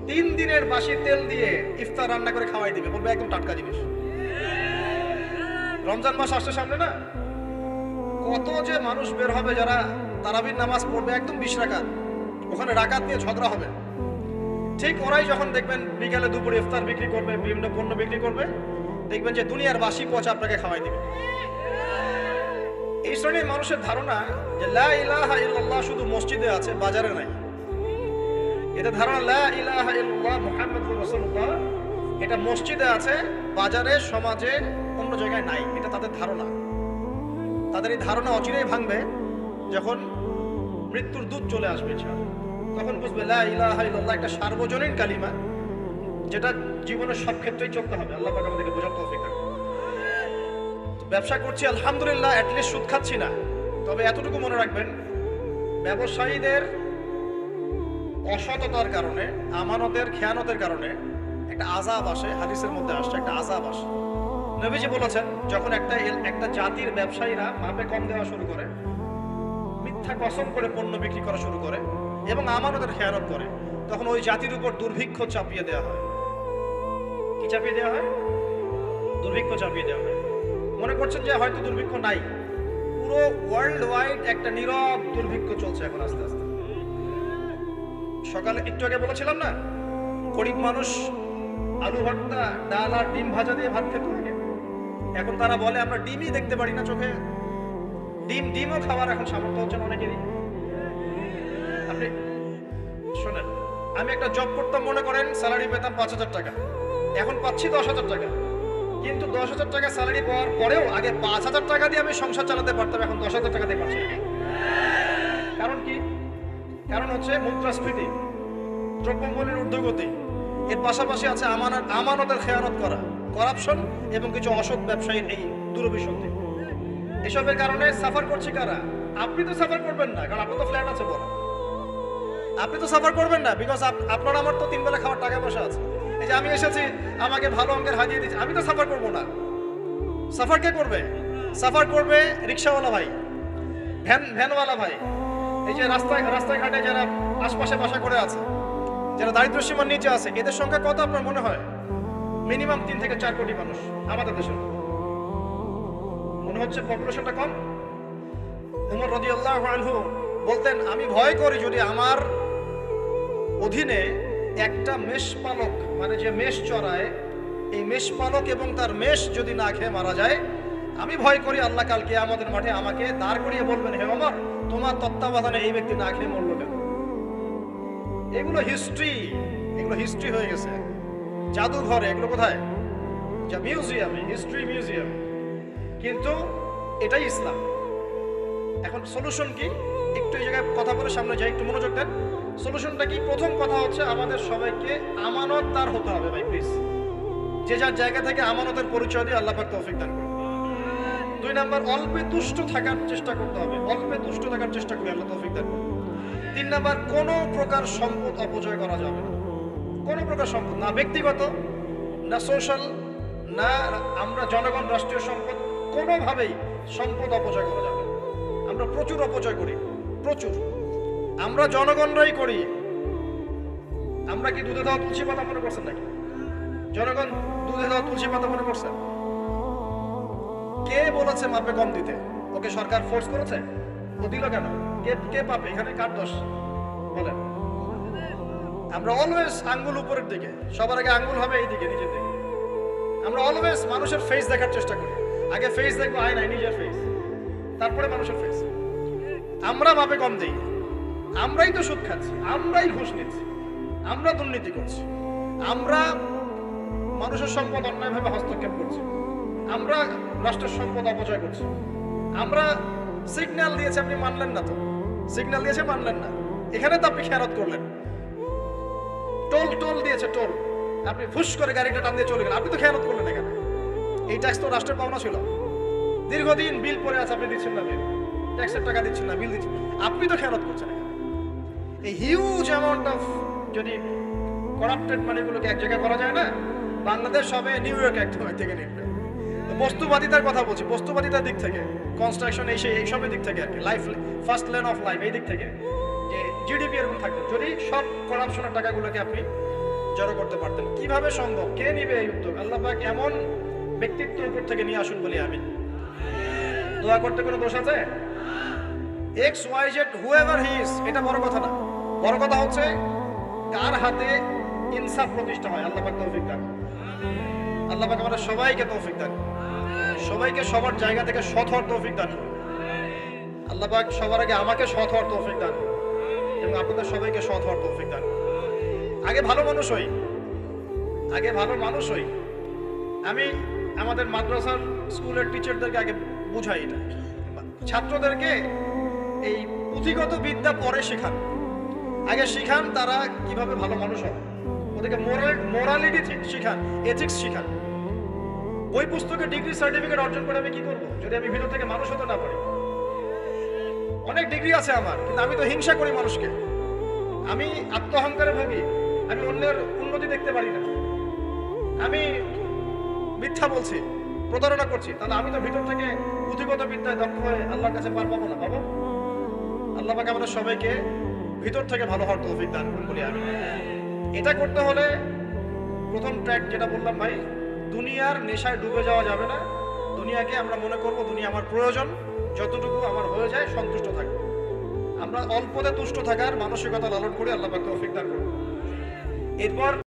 3 দিনের বাসি তেল দিয়ে ইফতার রান্না করে খাওয়াই দিবে, বলবে একদম টাটকা জিনিস। রমজান মাস আসছে সামনে না, কত যে মানুষ বের হবে যারা তারাবির নামাজ পড়বে একদম 20 রাকাত, ওখানে রাকাত নিয়ে ঝগড়া হবে। ঠিক ওরাই যখন দেখবেন বিকালে দুপুরে ইফতার বিক্রি করবে, বিভিন্ন পণ্য বিক্রি করবে, দেখবেন যে দুনিয়ার বাসি পচা আপনাকে খাওয়াই দিবে। এই শ্রেণীর মানুষের ধারণা যে লা ইলাহা ইল্লাল্লাহ শুধু মসজিদে আছে, বাজারে নাই। এটা ধারণা, লা ইলাহা ইল্লাল্লাহ মুহাম্মাদুর রাসূলুল্লাহ, এটা মসজিদে আছে, বাজারে, সমাজে, অন্য জায়গায় নাই। এটা তাদের ধারণা। তাদের এই ধারণা অচিরেই ভাঙবে যখন মৃত্যুর দূত চলে আসবে, তখন বুঝবে লা ইলাহা ইল্লাল্লাহ একটা সার্বজনীন কালিমা, যেটা জীবনের সব ক্ষেত্রেই চলতে হবে। আল্লাহ পাক আমাদেরকে বোঝার তৌফিক দান করুন। ব্যবসা করছি আলহামদুলিল্লাহ, অ্যাটলিস্ট সুদ খাচ্ছি না। তবে এতটুকু মনে রাখবেন, ব্যবসায়ীদের অসততার কারণে, আমানতের খেয়ানতের কারণে একটা আযাব আসে। হাদিসের মধ্যে আসছে একটা আযাব আসে। নবীজি বলেছেন, যখন একটা জাতির ব্যবসায়ীরা মাপে কম দেওয়া শুরু করে, মিথ্যা কসম করে পণ্য বিক্রি করা শুরু করে এবং আমানতের খেয়ানত করে, তখন ওই জাতির উপর দুর্ভিক্ষ চাপিয়ে দেওয়া হয়। কি চাপিয়ে দেওয়া হয়? দুর্ভিক্ষ চাপিয়ে দেওয়া হয়। মনে করছেন যে হয়তো দুর্ভিক্ষ নাই, পুরো ওয়ার্ল্ড ওয়াইড একটা নীরব দুর্ভিক্ষ চলছে এখন আস্তে আস্তে। সকালে একটু আগে বলেছিলাম না, গরিব মানুষ আলু ভর্তা, ডাল আর ডিম ভাজা দিয়ে ভাত খেতে থাকে। এখন তারা বলে আমরা ডিমই দেখতে পারি না চোখে। ডিমও খাওয়ার এখন সামর্থ্য হচ্ছে না অনেকেরই। আপনি শোনেন, আমি একটা জব করতাম, মনে করেন স্যালারি পেতাম 5,000 টাকা, এখন পাচ্ছি 10,000 টাকা। কিন্তু 10,000 টাকা স্যালারি পাওয়ার পরেও আগে 5,000 টাকা দিয়ে আমি সংসার চালাতে পারতাম, এখন 10,000 টাকা দিয়ে পাচ্ছি না। কারণ কি? কারণ হচ্ছে মুদ্রাস্ফীতি, দ্রব্যমূল্যের ঊর্ধ্বগতি, এর পাশাপাশি আছে আমানতের খেয়ানত করা, করাপশন এবং কিছু অসৎ ব্যবসায়ীর এই দুরভিসন্ধি। এসবের কারণে সাফার করছে কারা? আপনি তো সাফার করবেন না, কারণ আপনার তো ফ্ল্যাট আছে বড়। আপনি তো সাফার করবেন না, বিকজ আপনার আমার তো 3 বেলা খাওয়ার টাকা পয়সা আছে। এই যে আমি এসেছি, আমাকে ভালো অঙ্কের হাজিয়ে দিচ্ছে, আমি তো সাফার করবো না। সাফার কে করবে? সাফার করবে রিক্সাওয়ালা ভাই, ভ্যানওয়ালা ভাই, এই যে রাস্তায় ঘাটে যারা আশপাশে বাসা করে আছে, যারা দারিদ্র সীমার নিচে আছে, এদের সংখ্যা কত আপনার মনে হয়? মিনিমাম 3 থেকে 4 কোটি মানুষ আমাদের দেশের। মনে হচ্ছে পপুলেশনটা কম? উমর রাদিয়াল্লাহু আনহু বলতেন, আমি ভয় করি যদি আমার অধীনে একটা মেষপালক, মানে যে মেষ চড়ায়, এই মেষপালক এবং তার মেষ যদি না খেয়ে মারা যায়, আমি ভয় করি আল্লাহ কালকে আমাদের মাঠে আমাকে দাঁড় করিয়ে বলবেন, হে ওমর, তোমার তত্ত্বাবধানে এই ব্যক্তি না খেয়ে মরলো কেন? এগুলো হিস্ট্রি হয়ে গেছে। জাদুঘরে এগুলো কোথায়? যা মিউজিয়ামে, হিস্ট্রি মিউজিয়াম। কিন্তু এটাই ইসলাম। এখন সলিউশন কি? একটু এই জায়গায় কথা বলে সামনে যাই, একটু মনোযোগ দেন। সলিউশনটা কি? প্রথম কথা হচ্ছে আমাদের সবাইকে আমানতদার হতে হবে ভাই, প্লিজ। যে যার জায়গা থেকে আমানতের পরিচয় দিয়ে আল্লাহ পাক তৌফিক দান করুন। 2 নাম্বার, অল্পে তুষ্ট থাকার চেষ্টা করতে হবে, অল্পে তুষ্ট থাকার চেষ্টা করে আল্লাহ তৌফিক দান করুন। 3 নাম্বার, কোনো প্রকার সম্পদ অপচয় করা যাবে না। কোনো প্রকার সম্পদ, না ব্যক্তিগত, না সোশ্যাল, না আমরা জনগণ, রাষ্ট্রীয় সম্পদ, কোনোভাবেই সম্পদ অপচয় করা যাবে। আমরা প্রচুর অপচয় করি, প্রচুর। আমরা জনগণরাই করি। আমরা কি দুধে দেওয়া তুলসী পাতা মনে করছেন নাকি? জনগণ দুধে দেওয়া তুলসী পাতা মনে করছেন? কে বলেছে মাপে কম দিতে? ওকে সরকার ফোর্স করেছে? ও দিল কেন? কে কে পাবে? এখানে কার দোষ বলেন? আমরা অলওয়েজ আঙ্গুল উপরের দিকে, সবার আগে আঙ্গুল হবে এই দিকে, নিজের দিকে। আমরা অলওয়েজ মানুষের ফেস দেখার চেষ্টা করি। আগে ফেস দেখবো আয়নায়, নিজের ফেস, তারপরে মানুষের ফেস। আমরা মাপে কম দিই, আমরাই তো সুদ খাচ্ছি, আমরাই ঘুষ নিচ্ছি, আমরা দুর্নীতি করছি, আমরা মানুষের সম্পদ অন্যায়ভাবে হস্তক্ষেপ করছি, আমরা রাষ্ট্রের সম্পদ অপচয় করছি। আমরা সিগন্যাল দিয়েছে, আপনি মানলেন না, তো সিগন্যাল দিয়েছে মানলেন না, এখানে তো আপনি খেয়ানত করলেন। টোল টোল দিয়েছে, টোল, আপনি ফুস করে গাড়িটা টান দিয়ে চলে গেলেন, আপনি তো খেয়ানত করলেন। এখানে এই ট্যাক্স তো রাষ্ট্রের পাওনা ছিল, দীর্ঘদিন বিল পড়ে আছে, আপনি দিচ্ছেন না বিল, ট্যাক্সের টাকা দিচ্ছেন না, বিল দিচ্ছেন, আপনি তো খেয়ানত করছেন। এই হিউজ অ্যামাউন্ট অফ যদি করাপ্টেড মানিগুলোকে এক জায়গায় করা যায় না, বাংলাদেশ হবে নিউ ইয়র্ক এক থেকে নিবে। বস্তুবাদিতার কথা বলছি, বস্তুবাদিতার দিক থেকে, কনস্ট্রাকশন এইসবের দিক থেকে আর কি, life first lane of life, এই দিক থেকে যে জিডিপি এরকম থাকবে যদি সব করাপশনের টাকাগুলোকে আপনি জড়ো করতে পারতেন। কিভাবে সম্ভব? কে নিবে এই উদ্যোগ? আল্লাহ পাক এমন ব্যক্তিত্ব উপর থেকে নিয়ে আসুন বলি আমি। দোয়া করতে কোনো দোষ আছে? X Y Z whoever he is, এটা বড় কথা না। বড় কথা হচ্ছে কার হাতে ইনসাফ প্রতিষ্ঠা হয়। আল্লাহ পাক তৌফিক দান। আল্লাহ পাক আমাদের সবাইকে তৌফিক দান, সবাইকে সবার জায়গা থেকে সৎ হওয়ার তৌফিক দান। আল্লাহ পাক সবার আগে আমাকে সৎ হওয়ার তৌফিক দান এবং আপনাদের সবাইকে সৎ হওয়ার তৌফিক দান। আগে ভালো মানুষ হই, আগে ভালো মানুষ হই। আমি আমাদের মাদ্রাসার স্কুলের টিচারদেরকে আগে বুঝাই না, ছাত্রদেরকে এই পুঁথিগত বিদ্যা পরে শেখান, আগে শিখান তারা কিভাবে ভালো মানুষ হয়, ওদেরকে মোরালিটি শিখান, এথিক্স শিখান। বই পুস্তকে ডিগ্রি সার্টিফিকেট অর্জন করে আমি কি করব যদি আমি ভিতর থেকে মানুষ হতে না পারি? অনেক ডিগ্রি আছে আমার, কিন্তু আমি তো হিংসা করি মানুষকে, আমি আত্মহংকারে ভুগি, আমি অন্যের উন্নতি দেখতে পারি না, আমি মিথ্যা বলছি, প্রতারণা করছি, তাহলে আমি তো ভিতর থেকে পুঁথিগত বিদ্যায় দক্ষ হয়ে আল্লাহর কাছে পার পাবো না। পাবো? আল্লাহ পাক আমাদের সবাইকে ভিতর থেকে ভালো হওয়ার তৌফিক দান করুন বলি আমি। এটা করতে হলে প্রথম ট্র্যাক যেটা বললাম ভাই, দুনিয়ার নেশায় ডুবে যাওয়া যাবে না। দুনিয়াকে আমরা মনে করব দুনিয়া আমার প্রয়োজন, যতটুকু আমার হয়ে যায় সন্তুষ্ট থাকবো। আমরা অল্পতে তুষ্ট থাকার মানসিকতা লালন করে আল্লাহ পাক তৌফিক দান করুন। এরপর